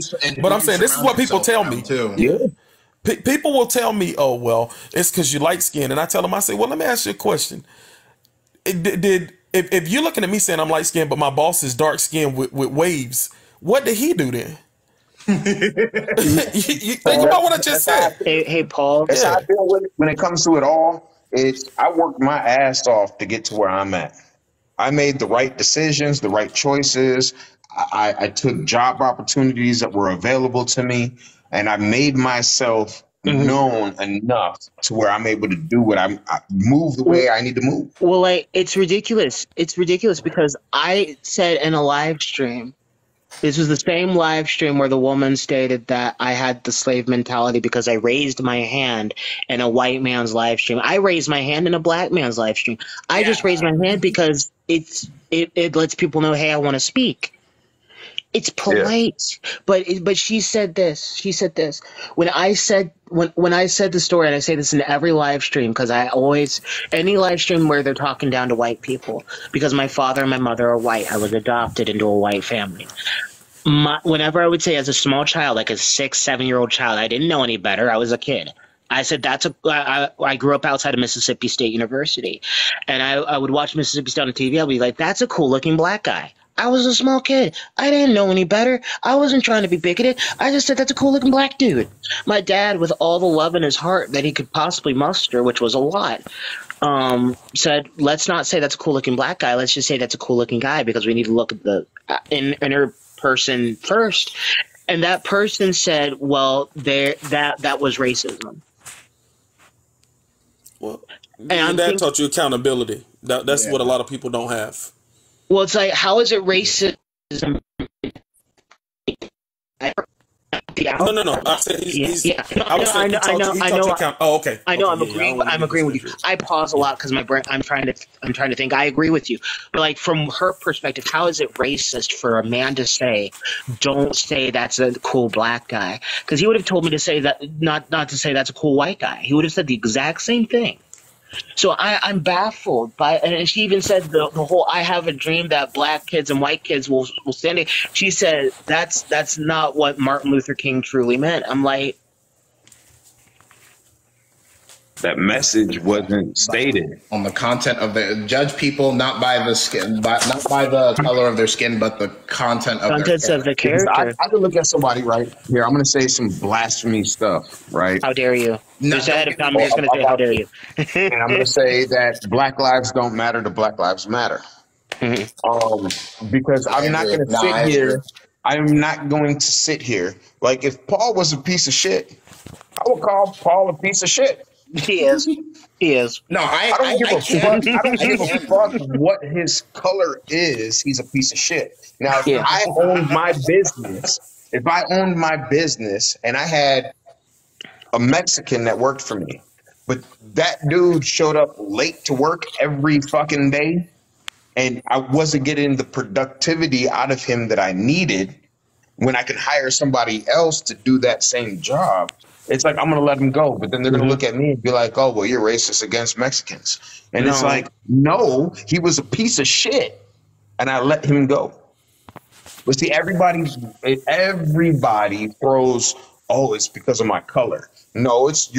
But I'm saying this is what people tell me. Too. Yeah. People will tell me, oh, well, it's because you light skin. And I tell them, I say, well, let me ask you a question. If you're looking at me saying I'm light skinned, but my boss is dark skinned with waves, what did he do then? you think about what I just said. Hey, Paul. That's how I feel when it comes to it all. I worked my ass off to get to where I'm at. I made the right decisions, the right choices. I took job opportunities that were available to me. And I made myself known enough to where I'm able to do what I move the way I need to move. Well, it's ridiculous. It's ridiculous because I said in a live stream, this was the same live stream where the woman stated that I had the slave mentality because I raised my hand in a white man's live stream. I raised my hand in a black man's live stream. I just raised my hand because it lets people know, hey, I want to speak. It's polite, but she said this. She said this when I said the story, and I say this in every live stream because any live stream where they're talking down to white people because my father and my mother are white. I was adopted into a white family. Whenever I would say as a small child, like a 6-7-year-old child, I didn't know any better. I was a kid. I said I grew up outside of Mississippi State University, and I would watch Mississippi State on TV. I'd be like, that's a cool looking black guy. I was a small kid. I didn't know any better. I wasn't trying to be bigoted. I just said that's a cool looking black dude. My dad, with all the love in his heart that he could possibly muster, which was a lot, said, let's not say that's a cool looking black guy. Let's just say that's a cool looking guy because we need to look at the inner person first. And that person said, well, that was racism. Well, and that taught you accountability. That's what a lot of people don't have. Well, it's like, how is it racism? No. I said I know. Oh, okay. I know. I'm agreeing with you. I pause a lot because my brain. I'm trying to think. I agree with you, but like from her perspective, how is it racist for a man to say, "Don't say that's a cool black guy"? Because he would have told me to say that, not to say that's a cool white guy. He would have said the exact same thing. So I'm baffled by, and she even said the whole "I have a dream that black kids and white kids will stand it." She said that's not what Martin Luther King truly meant. I'm like, That message wasn't stated on the content of the judge people not by the skin, not by the color of their skin, but the content of Contents their of the because character. I could look at somebody right here. I'm going to say some blasphemy stuff, right? How dare you? No, Just ahead of time, I'm just going to say, how dare you? And I'm going to say that Black lives don't matter to Black Lives Matter. Because I'm not going to sit here. I'm not going to sit here. Like, if Paul was a piece of shit, I would call Paul a piece of shit. He is. He is. No, I don't give a fuck. I don't give a fuck what his color is. He's a piece of shit. Now, if I owned my business, and I had a Mexican that worked for me, but that dude showed up late to work every fucking day, and I wasn't getting the productivity out of him that I needed when I could hire somebody else to do that same job, it's like, I'm going to let him go. But then they're going to look at me and be like, oh, well, you're racist against Mexicans. And it's like, no, he was a piece of shit. And I let him go. But see, everybody throws, oh, it's because of my color. No, it's